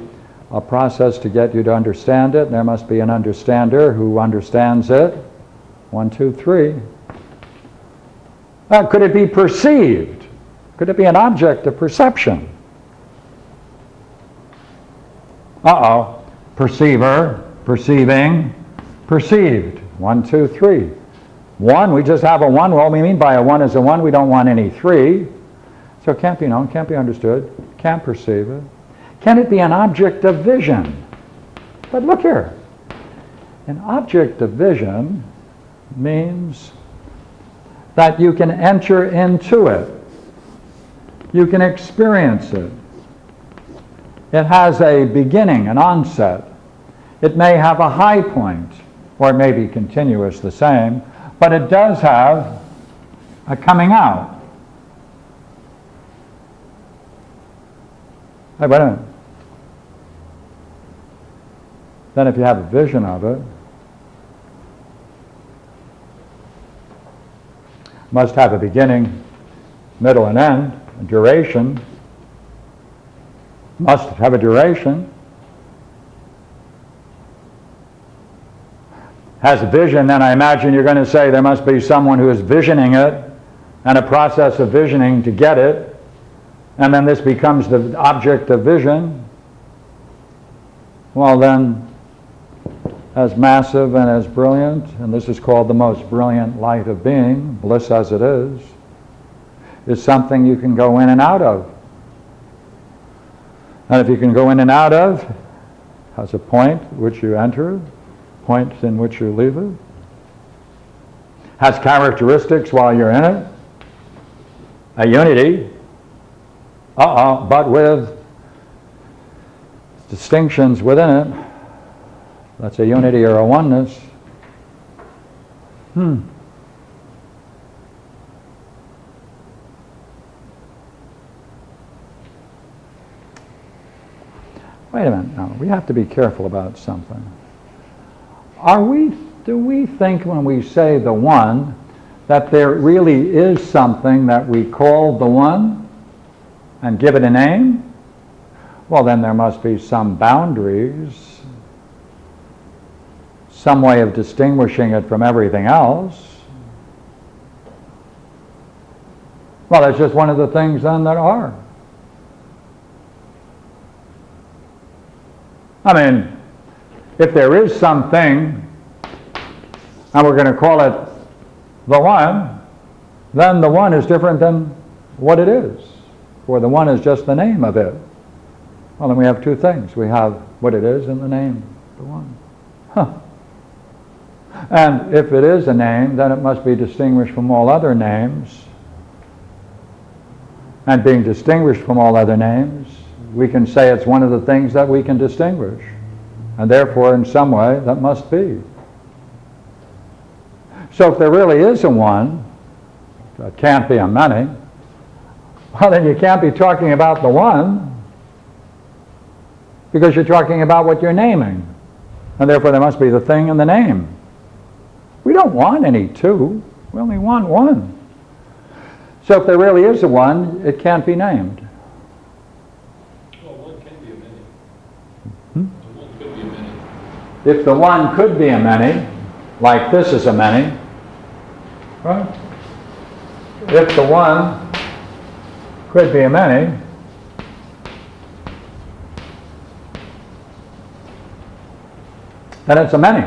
a process to get you to understand it. There must be an understander who understands it. 1, 2, 3. Could it be perceived? Could it be an object of perception? Perceiver, perceiving, perceived. 1, 2, 3. 1, we just have a 1. Well, we mean by a 1 is a 1. We don't want any 3. So it can't be known, can't be understood, can't perceive it. Can it be an object of vision? But look here. An object of vision means that you can enter into it. You can experience it. It has a beginning, an onset. It may have a high point, or it may be continuous, the same, but it does have a coming out. Hey, wait a minute. Then if you have a vision of it, must have a beginning, middle, and end, a duration. Must have a duration. Has a vision, then I imagine you're going to say there must be someone who is visioning it and a process of visioning to get it, and then this becomes the object of vision. Well then, as massive and as brilliant, and this is called the most brilliant light of being, bliss as it is something you can go in and out of. And if you can go in and out of, has a point which you enter, point in which you leave it, has characteristics while you're in it, a unity, but with distinctions within it. That's a unity or a oneness. Wait a minute, no, we have to be careful about something. Do we think when we say the one, that there really is something that we call the one and give it a name? Well, then there must be some boundaries, some way of distinguishing it from everything else. Well, that's just one of the things then that are. I mean, if there is something, and we're going to call it the one, then the one is different than what it is. For the one is just the name of it. Well, then we have two things. We have what it is and the name, the one. Huh. And if it is a name, then it must be distinguished from all other names. And being distinguished from all other names, we can say it's one of the things that we can distinguish. And therefore, in some way, that must be. So if there really is a one, that can't be a many, well, then you can't be talking about the one, because you're talking about what you're naming. And therefore, there must be the thing and the name. We don't want any two. We only want one. So if there really is a one, it can't be named. Well, one can be a many. Hmm? The one could be a many. If the one could be a many, like this is a many, right? If the one could be a many, then it's a many.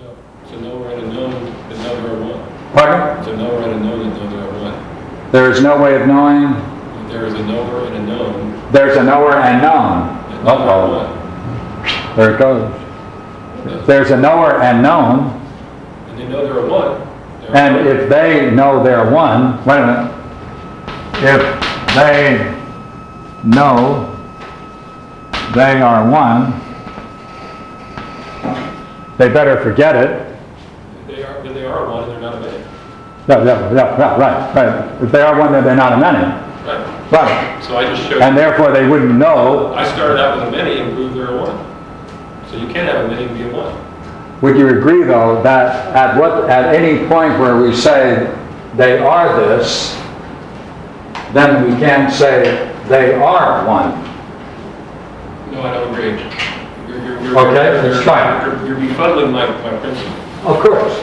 No. So nowhere and a known that know there are one. Pardon? So nowhere and a known that know there are one. There is no way of knowing. There is a knower and a known There's a knower and known. that know there are Uh-oh. one. There it goes. If there's a knower and known, And they know there are one. There are and one. if they know they're one, wait a minute. If they know they are one, they better forget it. Then they are one and they're not a many. Right. If they are one, then they're not a many. Right. Right. So I just showed And therefore they wouldn't know. I started out with a many and proved there are one. So you can have a many and be a one. Would you agree, though, that at any point where we say they are this, then we can't say they are one? No, I don't agree. Okay, let's try it. You're befuddling my principle. Of course.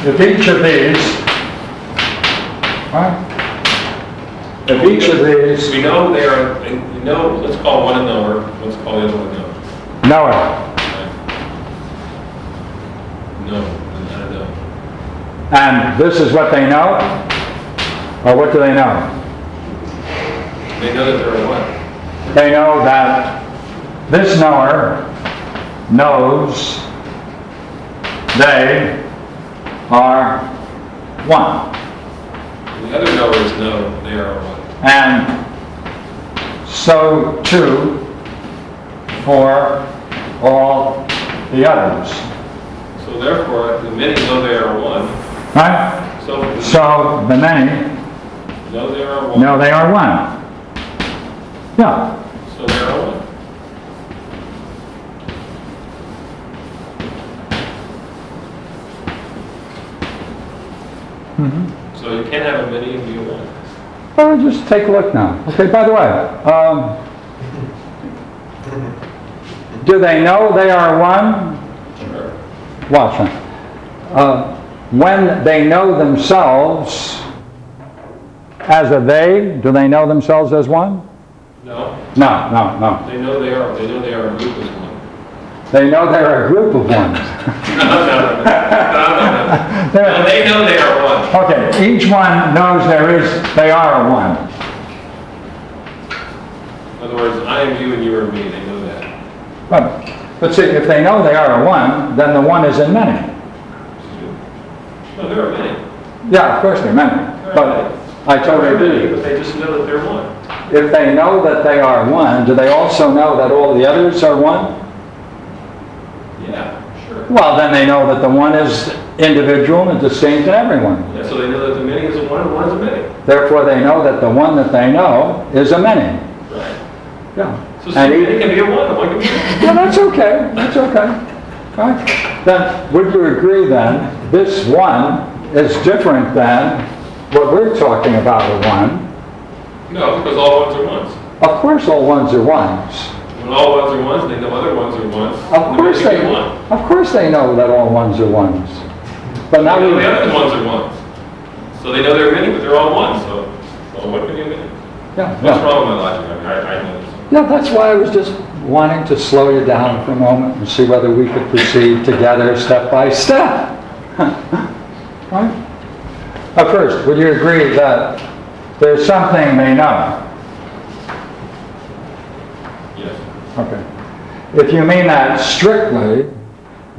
If each of these, right? If each of these, We know they are, and you know, let's call one a knower, let's call the other one a knower. knower, Right? No, not a know. and this is what they know, or what do they know? They know that there are one. They know that this knower knows they are one. And the other knowers know they are one. And so too for all the others. So therefore, the many know they are one. Right? So So the many know they are one. know they are one. Yeah. So they are one. Mm-hmm. So you can't have a many and be a one. Well, just take a look now. Okay, by the way, do they know they are one? Sure. Watch now. When they know themselves as a they, do they know themselves as one? No. No. They know they are. They know they are a group as one. They know they're a group of ones. No. No, they know they are one. Okay, each one knows they are a one. In other words, I am you and you are me. They know that. But see, if they know they are a one, then the one is in many. No, there are many. Yeah, of course they're many. But I totally There are many, agree. but they just know that they're one. If they know that they are one, do they also know that all the others are one? Yeah, sure. Well, then they know that the one is individual and distinct in everyone. Yeah, so they know that the many is a one and one is a many. Therefore, they know that the one that they know is a many. Right. Yeah. So And many can be a one, one can be a many. yeah, that's okay. That's okay. Right. Then, would you agree then, this one is different than what we're talking about a one? No, because all ones are ones. Of course all ones are ones. When all ones are ones, they know other ones are ones. Of course they know that all ones are ones. But now They know we, the other ones are ones. So they know there are many, but they're all ones, so what can be a many? yeah, What's yeah. wrong with my logic? I know this. Yeah, that's why I was just wanting to slow you down for a moment and see whether we could proceed together step by step. Right? First, would you agree that there's something they know? Yes. Okay. If you mean that strictly,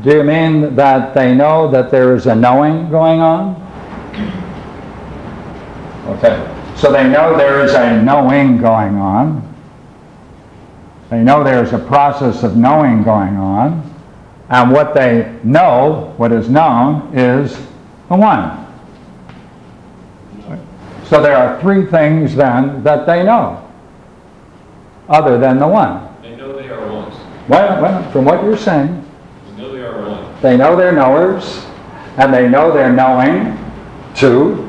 do you mean that they know that there is a knowing going on? Okay. So they know there is a knowing going on. They know there's a process of knowing going on. And what they know, what is known, is the one. So there are three things then that they know, other than the one. They know they are ones. Well, from what you're saying, They know they are ones. they know they're knowers, and they know they're knowing too,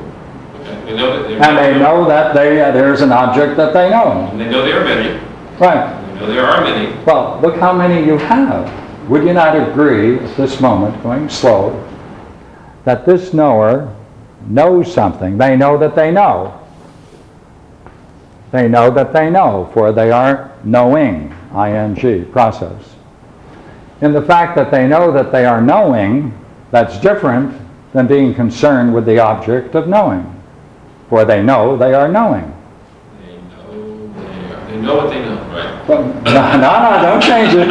Okay. They know that and they know that there's an object that they know. And they know there are many. Right. They know there are many. Well, look how many you have. Would you not agree at this moment, going slow, that this knower knows something? They know that they know. They know that they know, for they are knowing, ing, process. In the fact that they know that they are knowing, that's different than being concerned with the object of knowing, for they know they are knowing. They know what they know, right? No, don't change it.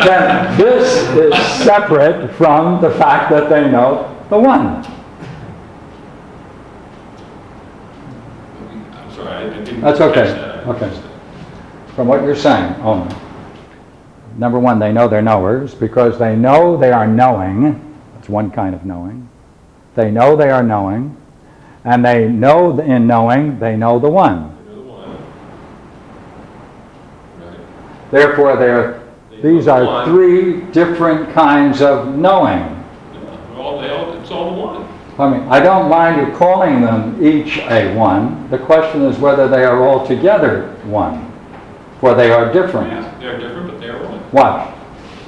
Then this is separate from the fact that they know the one. I'm sorry, I didn't That's catch okay. that. I Okay. missed it. From what you're saying only. Number one, they know they're knowers because they know they are knowing. That's one kind of knowing. They know they are knowing, and they know in knowing they know the one. They know the one. Right. Therefore, these are three different kinds of knowing. Yeah, it's all the one. I mean, I don't mind you calling them each a one. The question is whether they are all together one, for they are different. Yeah, they're different, but they are one. Watch.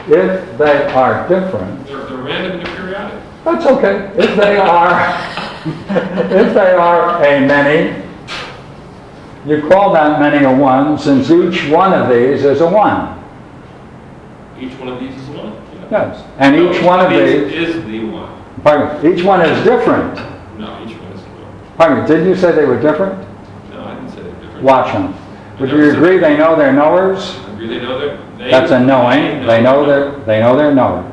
If they are different, They're random and they're periodic. that's okay. If they are a many, you call that many a one, since each one of these is a one. Each one of these is one. Yeah. Yes. And No, each one of these, is the one. pardon me, each one is different. No, each one is the one. Pardon me, didn't you say they were different? No, I didn't say they're different. Watch them. Would you agree they know they're knowers? I agree they know That's a knowing. They know they're knowers.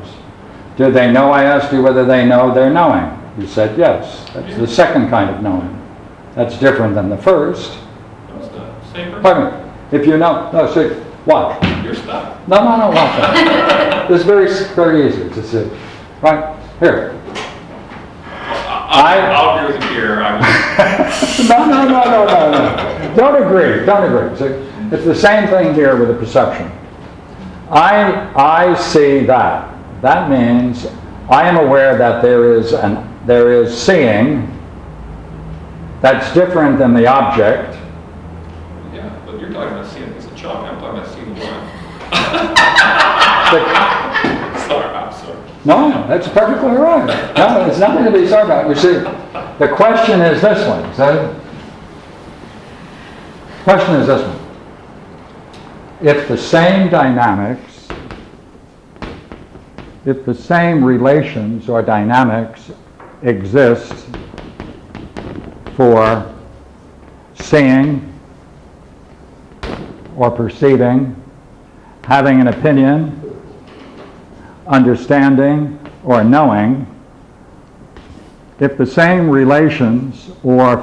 Do they know? I asked you whether they know they're knowing. You said yes. That's the second kind of knowing. That's different than the first. No, it's not. Same person. Pardon me. If you know, no, see, watch. You're stuck. No, watch that. This is very, very easy to see. Right here. I'll agree with you here. No. Don't agree. See, it's the same thing here with the perception. I see that. That means I am aware that there is seeing that's different than the object. Yeah, but you're talking about seeing a piece of chalk. I'm talking about seeing the one. I'm sorry. No, that's perfectly right. No, it's nothing to be sorry about. You see, the question is this one. The question is this one. If the same dynamics, if the same relations or dynamics exist for seeing or perceiving, having an opinion, understanding, or knowing, if the same relations or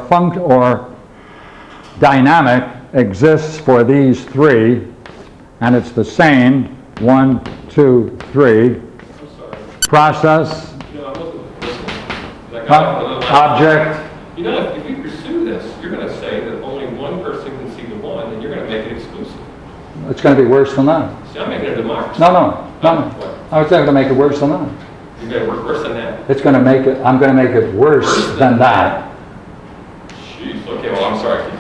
dynamic exists for these three, and it's the same, 1, 2, 3. I'm sorry. Process, No, I wasn't listening. I got off on a little- object. You know, if we pursue this, you're going to say that only one person can see the one, and you're going to make it exclusive. It's going to be worse than that. See, I'm making a democracy. No. What? I was going to make it worse than that. You're going to work worse than that? It's going to make it, I'm going to make it worse than that. Jeez, okay, well, I'm sorry.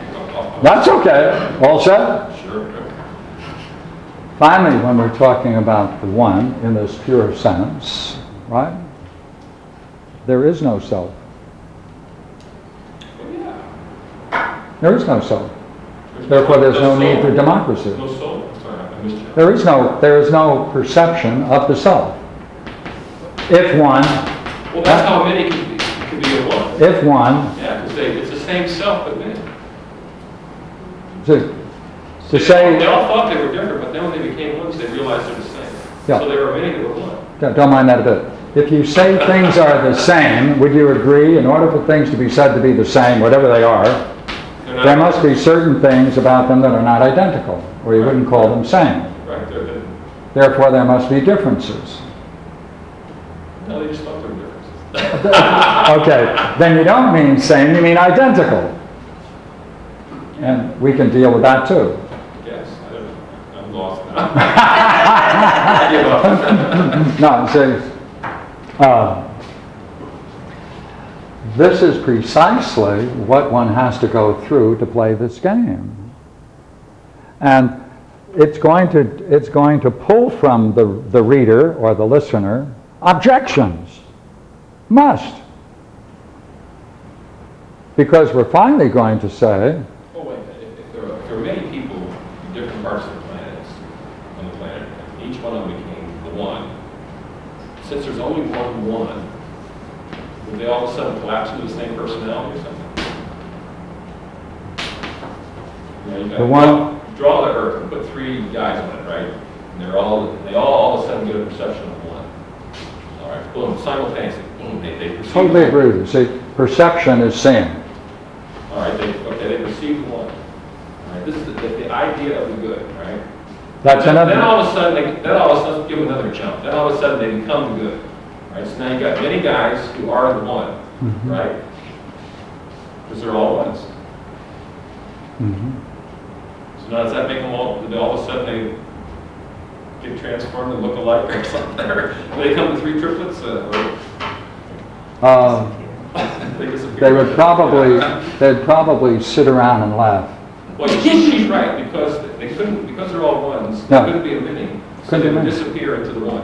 That's okay. All set? Sure. Finally, when we're talking about the one in this pure sense, right? There is no self. Well, yeah. There is no self. Therefore, there's no need for democracy. No soul. I'm sorry, I missed you. There is no perception of the self. If one, Well, that's how many can be in one. if one, Yeah, because it's the same self, but many. to say, They all thought they were different, but then when they became one, they realized they're the same. Yeah. So there were many that were one. don't mind that a bit. If you say things are the same, would you agree, in order for things to be said to be the same, whatever they are, They're not- there must be certain things about them that are not identical, or you wouldn't call them same. Right, they're Therefore, there must be differences. no, they just thought they were different. Okay, then you don't mean same, you mean identical. And we can deal with that too. Yes, I don't know. I'm lost now. I give up. No, see, this is precisely what one has to go through to play this game. And it's going to pull from the reader or the listener objections. Must. Because we're finally going to say, Oh, wait, if there are many people in different parts of the planets, on the planet, and each one of them became the one, since there's only one, would they all of a sudden collapse into the same personality or something? You know, you got- The one- Draw the Earth and put three guys on it, right? And they all of a sudden get a perception of one. All right, boom, simultaneously, boom, they perceive. totally agree with you. See, perception is seeing. All right, they perceive one. All right, this is the idea of the good, right? That's Then another. all of a sudden, give them another jump. Then all of a sudden, they become the good. Right? So now you got many guys who are the one, Mhm. right? Because they're all ones. Mhm. So now does that make them all? Do they all of a sudden they get transformed and look alike or something? Or do they come to three triplets? Or they disappear? They'd probably sit around and laugh. Well, she's right because they're all ones. They Yeah. couldn't be a many, so Couldn't they be would many. disappear into the one.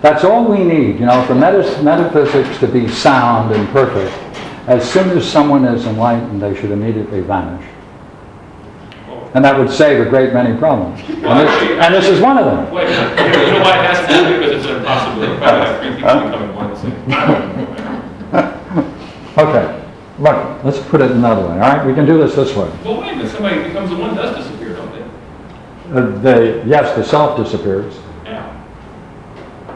That's all we need, for metaphysics to be sound and perfect. As soon as someone is enlightened, they should immediately vanish. And that would save a great many problems. And this is one of them. Wait, you know why it has to be? Because it's an impossibility. You probably have three people becoming one at the same time. Okay, look, let's put it another way, all right? We can do this way. Well, wait a minute. Somebody becomes the one does disappear, don't they? Yes, the self disappears. Yeah.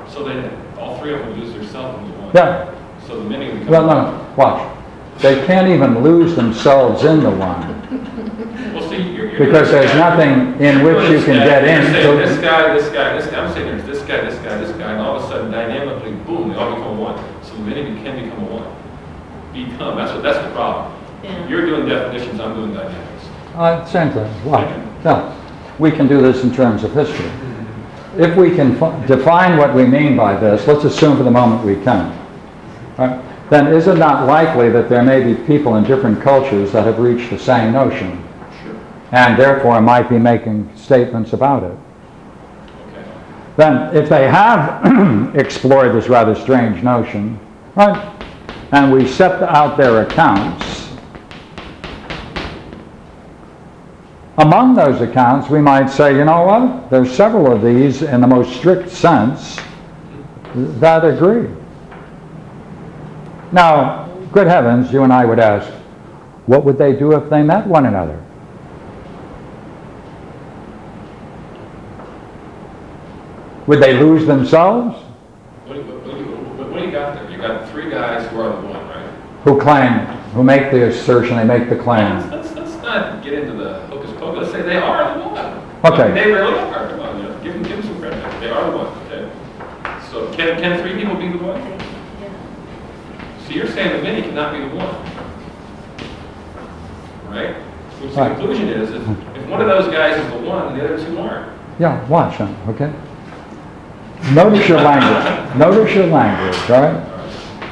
So then all three of them lose their self into one. Yeah. So the many become Well, no, watch. They can't even lose themselves in the one. Well, see, you're Because there's nothing in which you can get in. You're saying this guy, this guy, this guy. I'm saying there's this guy, this guy, this guy, and all of a sudden, dynamically, boom, they all become one. So the many can become a one. Become. That's the problem. Yeah. You're doing definitions. I'm doing dynamics. Same thing. Watch. No, we can do this in terms of history. If we can define what we mean by this, let's assume for the moment we can. Right? Then is it not likely that there may be people in different cultures that have reached the same notion? Sure. And therefore might be making statements about it. Okay. Then if they have explored this rather strange notion, right, and we set out their accounts, among those accounts we might say, you know what, there's several of these in the most strict sense that agree. Now, good heavens, you and I would ask, what would they do if they met one another? Would they lose themselves? What do you got there? You got three guys who are the one, right? Who make the assertion, they make the claim. Let's not get into the hocus pocus. Let's say they are the one. Okay. They really are the one. Give them some credit. They are the one. Can three people be the one? Yeah. So you're saying that many cannot be the one, right? Which the Right. conclusion is, if one of those guys is the one, the other two aren't. Yeah, watch them, okay? Notice your language. Notice your language, all right?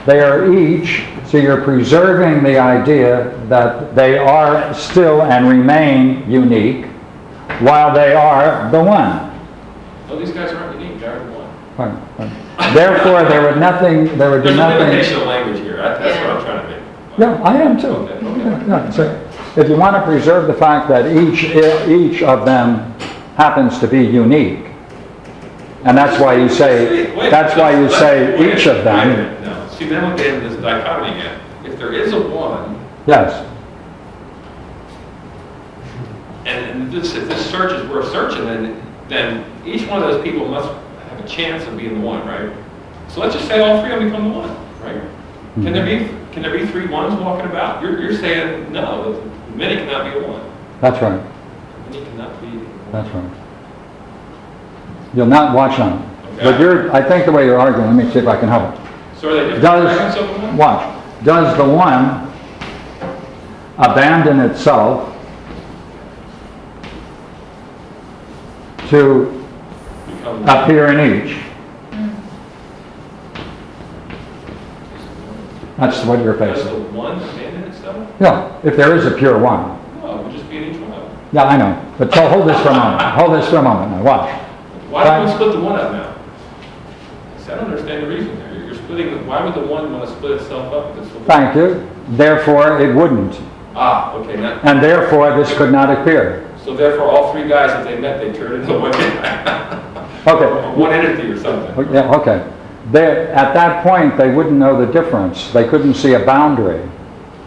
They are each, so you're preserving the idea that they are still and remain unique while they are the one. No, these guys aren't unique, they're the one. Right, right. Therefore, there would be There's a nothing. limitation of language here, that's what I'm trying to make. Yeah, I am too. Okay, okay. Yeah, so if you want to preserve the fact that each of them happens to be unique, and that's why you say, each of them. No, see, then we're getting this dichotomy again. If there is a one, Yes, and if this search is worth searching, then each one of those people must have a chance of being the one, right? So let's just say all three of them become the one, right? Can there be three ones walking about? You're saying no, that many cannot be the one. that's right. Many cannot be. That's right. You'll not watch them. Okay. But I think the way you're arguing, let me see if I can help. So are they different fragments of the one? Watch. Does the one abandon itself to Become the appear in each? That's what you're Does facing. the one abandon itself? Yeah, if there is a pure one. No, it would just be in each one of them. Yeah, I know. But so hold this for a moment. Hold this for a moment now. Watch. Why don't we split the one up now? See, I don't understand the reason there. You're splitting, why would the one want to split itself up? Thank you. Therefore, it wouldn't. Ah, okay, now, And therefore, this could not appear. so therefore all three guys that they met, they turned into one guy. Okay. Or one entity or something. Yeah, okay. At that point, they wouldn't know the difference. They couldn't see a boundary.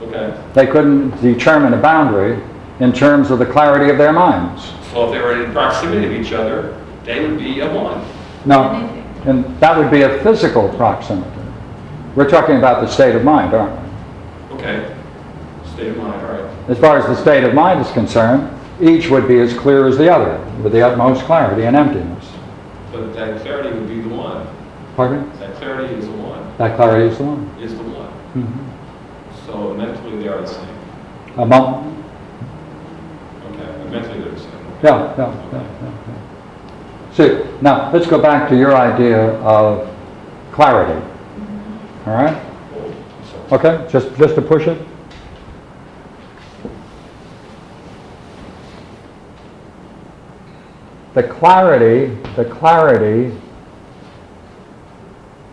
Okay, They couldn't determine a boundary in terms of the clarity of their minds. so if they were in proximity of each other, they would be a one. No, and that would be a physical proximity. We're talking about the state of mind, aren't we? Okay, state of mind, all right. As far as the state of mind is concerned, each would be as clear as the other, with the utmost clarity and emptiness. But that clarity would be the one. Pardon me? That clarity is the one, That clarity is the one. is the one. Mhm. So mentally they are the same. Among, Okay, mentally they're the same. yeah. See, now, let's go back to your idea of clarity. All right? So- Okay, just to push it.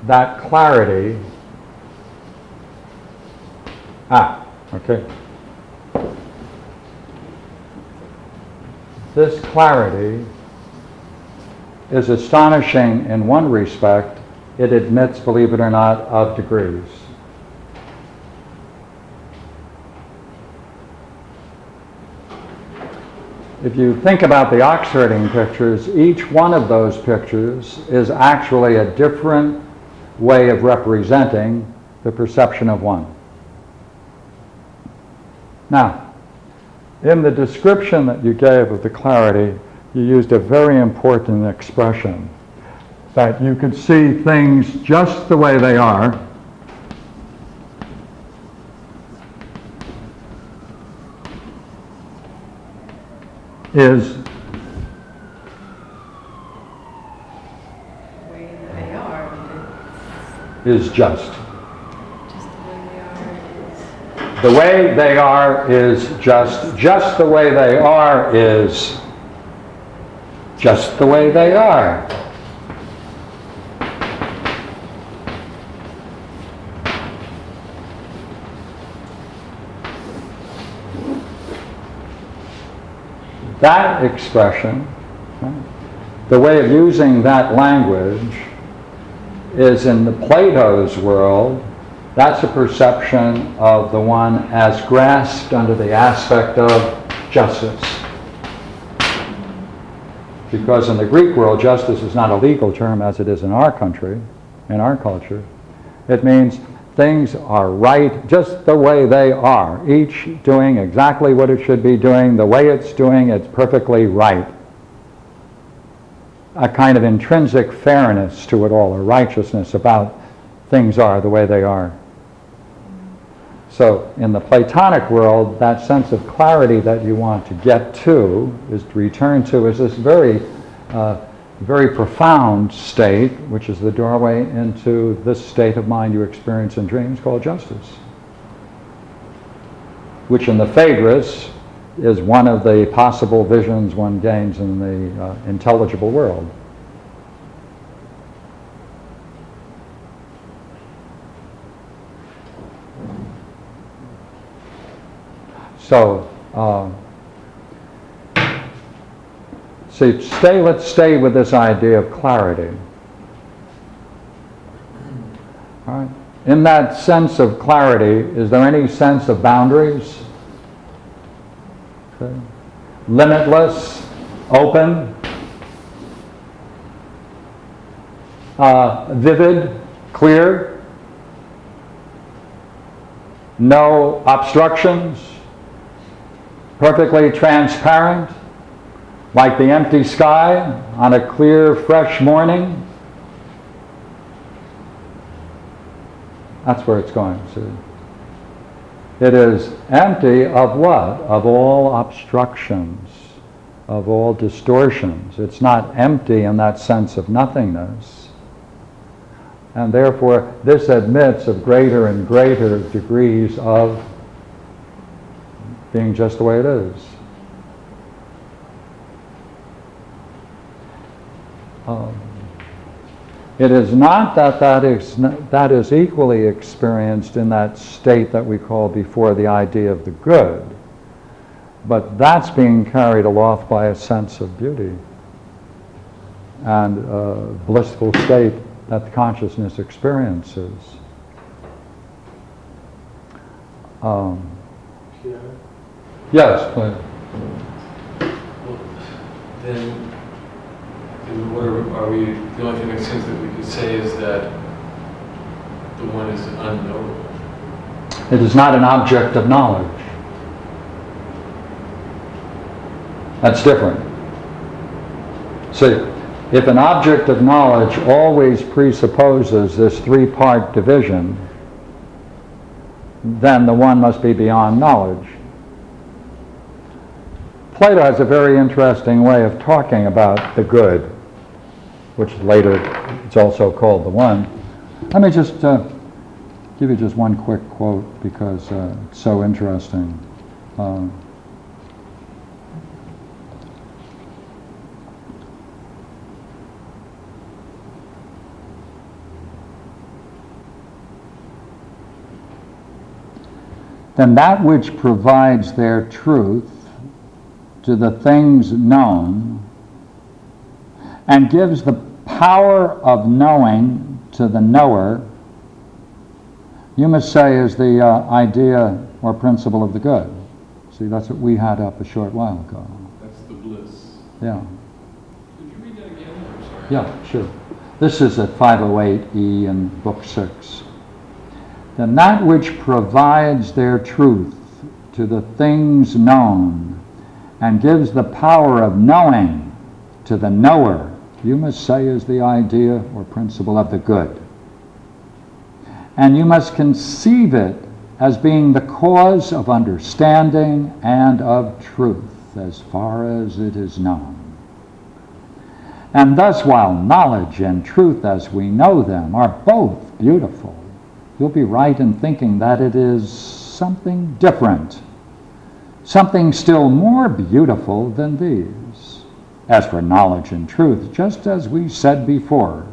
That clarity, okay. This clarity is astonishing in one respect. It admits, believe it or not, of degrees. If you think about the Oxfording pictures, each one of those pictures is actually a different way of representing the perception of one. Now, in the description that you gave of the clarity, you used a very important expression, that you could see things just the way they are, is The way they are, is just. just the way they are is. The way they are is just. Just the way they are is just the way they are. That expression, the way of using that language is in the Plato's world. That's a perception of the one as grasped under the aspect of justice. Because in the Greek world, justice is not a legal term as it is in our country, in our culture. It means things are right just the way they are, each doing exactly what it should be doing, the way it's doing, it's perfectly right. a kind of intrinsic fairness to it all, a righteousness about things are the way they are. So in the Platonic world, that sense of clarity that you want to get to, is to return to, is this very profound state, which is the doorway into this state of mind you experience in dreams called justice, which in the Phaedrus is one of the possible visions one gains in the intelligible world. So, let's stay with this idea of clarity. All right. In that sense of clarity, is there any sense of boundaries? Okay. Limitless, open, vivid, clear, no obstructions, perfectly transparent, like the empty sky on a clear, fresh morning. That's where it's going, see. It is empty of what? Of all obstructions, of all distortions. It's not empty in that sense of nothingness. And therefore, this admits of greater and greater degrees of being just the way it is. It is not that is equally experienced in that state that we call before the idea of the good, but that's being carried aloft by a sense of beauty and a blissful state that the consciousness experiences. Yes, please. Well, then what are we? The only thing that seems that we could say is that the one is unknowable. It is not an object of knowledge. That's different. See, if an object of knowledge always presupposes this three-part division, then the one must be beyond knowledge. Plato has a very interesting way of talking about the good, which later it's also called the one. Let me just give you just one quick quote because it's so interesting. Then that which provides their truth to the things known and gives the power of knowing to the knower, you must say is the idea or principle of the good. See, that's what we had up a short while ago. That's the bliss. Yeah. Could you read that again? I'm sorry. Yeah, sure. This is at 508E in Book 6. Then that which provides their truth to the things known and gives the power of knowing to the knower, you must say is the idea or principle of the good. And you must conceive it as being the cause of understanding and of truth as far as it is known. And thus, while knowledge and truth as we know them are both beautiful, you'll be right in thinking that it is something different, something still more beautiful than these. As for knowledge and truth, just as we said before,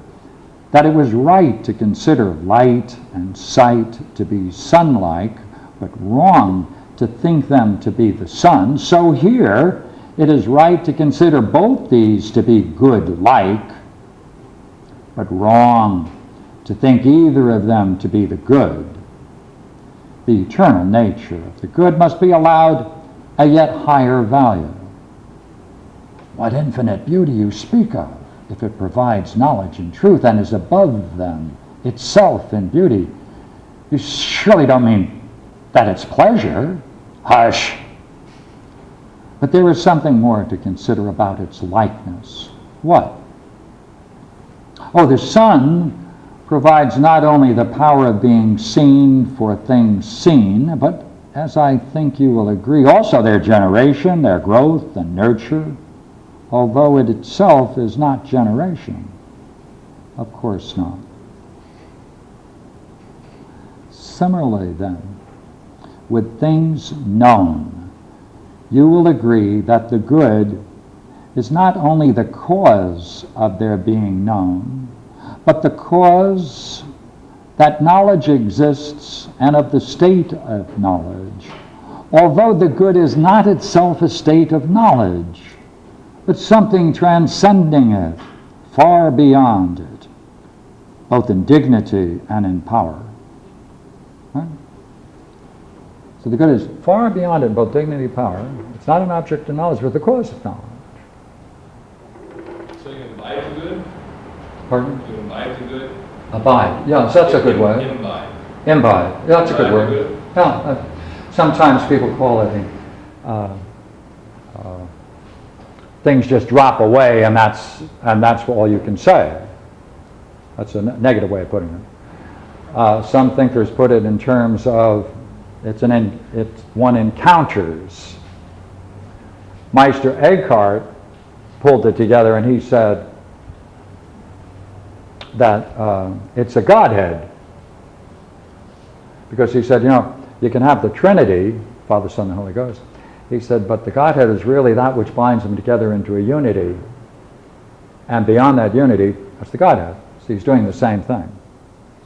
that it was right to consider light and sight to be sun-like, but wrong to think them to be the sun, so here it is right to consider both these to be good-like, but wrong to think either of them to be the good. The eternal nature of the good must be allowed a yet higher value. What infinite beauty you speak of, if it provides knowledge and truth and is above them itself in beauty, you surely don't mean that it's pleasure. Hush! But there is something more to consider about its likeness. What? Oh, the sun provides not only the power of being seen for things seen, but, as I think you will agree, also their generation, their growth and nurture, although it itself is not generation. Of course not. Similarly, then, with things known, you will agree that the good is not only the cause of their being known, but the cause that knowledge exists and of the state of knowledge, although the good is not itself a state of knowledge, but something transcending it, far beyond it, both in dignity and in power. Right? So the good is far beyond it, both dignity and power. It's not an object of knowledge, but the cause of knowledge. So you imbibe the good? Pardon? You imbibe the good? Abide. Yes, that's a good way. Imbibe. Imbibe. Yeah, that's a good Imbibe word. the good. Yeah, sometimes people call it things just drop away, and that's all you can say. That's a negative way of putting it. Some thinkers put it in terms of it's one encounters. Meister Eckhart pulled it together, and he said that it's a Godhead. Because he said, you can have the Trinity, Father, Son, and Holy Ghost. He said, but the Godhead is really that which binds them together into a unity. And beyond that unity, that's the Godhead. So he's doing the same thing.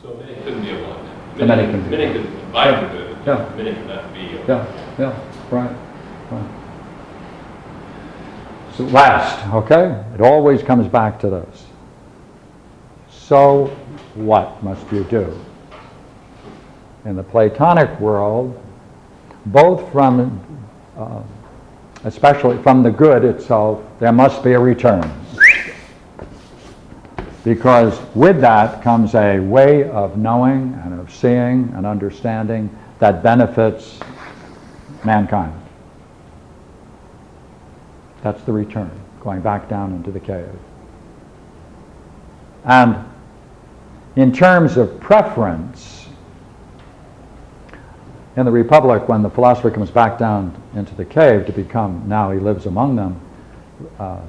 So many couldn't be a one. Many can be. Many could imbibe the good. Yeah. Many could not be a Yeah, right. So last, okay? It always comes back to this. So what must you do? In the Platonic world, both from, especially from the good itself, there must be a return. Because with that comes a way of knowing and of seeing and understanding that benefits mankind. That's the return, going back down into the cave. And in terms of preference, in the Republic, when the philosopher comes back down into the cave to become, now he lives among them,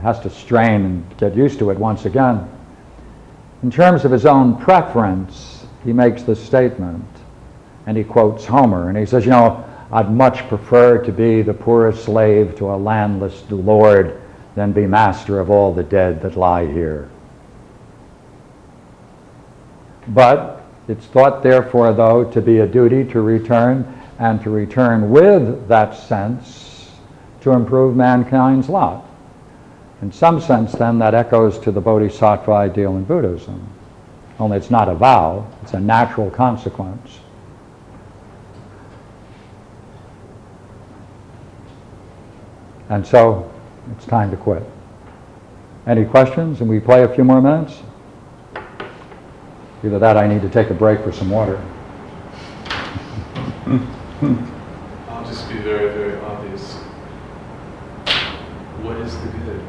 has to strain and get used to it once again. In terms of his own preference, he makes this statement, and he quotes Homer, and he says, I'd much prefer to be the poorest slave to a landless lord than be master of all the dead that lie here. But it's thought, therefore, though, to be a duty to return, and to return with that sense to improve mankind's lot. In some sense, then, that echoes to the bodhisattva ideal in Buddhism. Only it's not a vow, it's a natural consequence. And so, it's time to quit. Any questions? And we play a few more minutes? Either that, I need to take a break for some water. I'll just be very, very obvious. What is the good?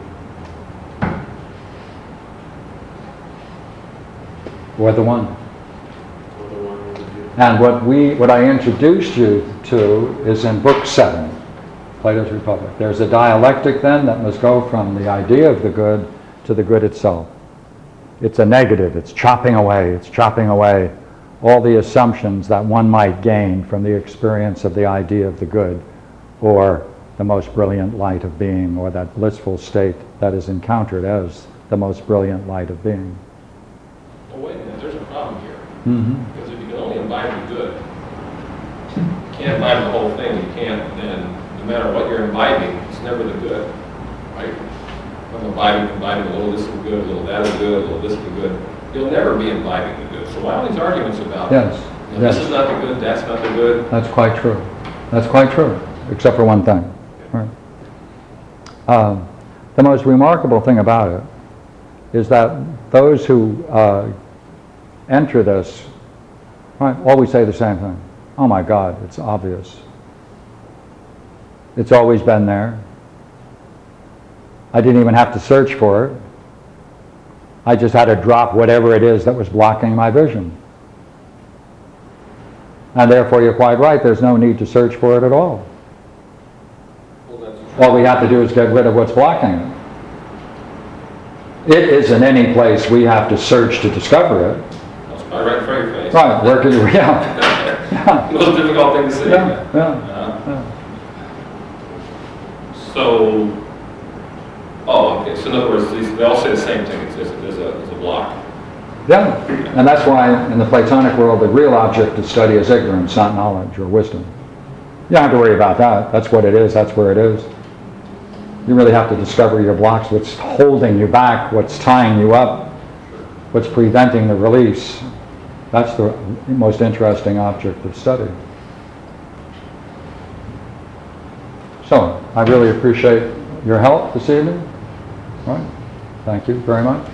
Or the one. Or the one or the good? And what I introduced you to is in Book 7, Plato's Republic. There's a dialectic then that must go from the idea of the good to the good itself. It's a negative, it's chopping away all the assumptions that one might gain from the experience of the idea of the good, or the most brilliant light of being, or that blissful state that is encountered as the most brilliant light of being. Well, wait a minute, there's a problem here. Mm-hmm. Because if you can only imbibe the good, you can't imbibe the whole thing. You can't, then, no matter what you're imbibing, it's never the good, right? I'm imbibing a little this is good, a little that is good, a little this is good. You'll never be imbibing the good. So why all these arguments about Yes. this is not the good, that's not the good? That's quite true. That's quite true, except for one thing. Right. The most remarkable thing about it is that those who enter this, right, always say the same thing. Oh my God, it's obvious. It's always been there. I didn't even have to search for it. I just had to drop whatever it is that was blocking my vision. And therefore, you're quite right, there's no need to search for it at all. Well, that's All we have to do is get rid of what's blocking it. It isn't any place we have to search to discover it. That's right in front of your face. Right, where can you, yeah. Most difficult thing to say. Yeah, yeah, Uh-huh. So, okay, so in other words, they all say the same thing, there's a block. yeah. And that's why in the Platonic world, the real object of study is ignorance, not knowledge or wisdom. You don't have to worry about that. That's what it is, that's where it is. You really have to discover your blocks, what's holding you back, what's tying you up, what's preventing the release. That's the most interesting object of study. So, I really appreciate your help this evening. All right. Thank you very much.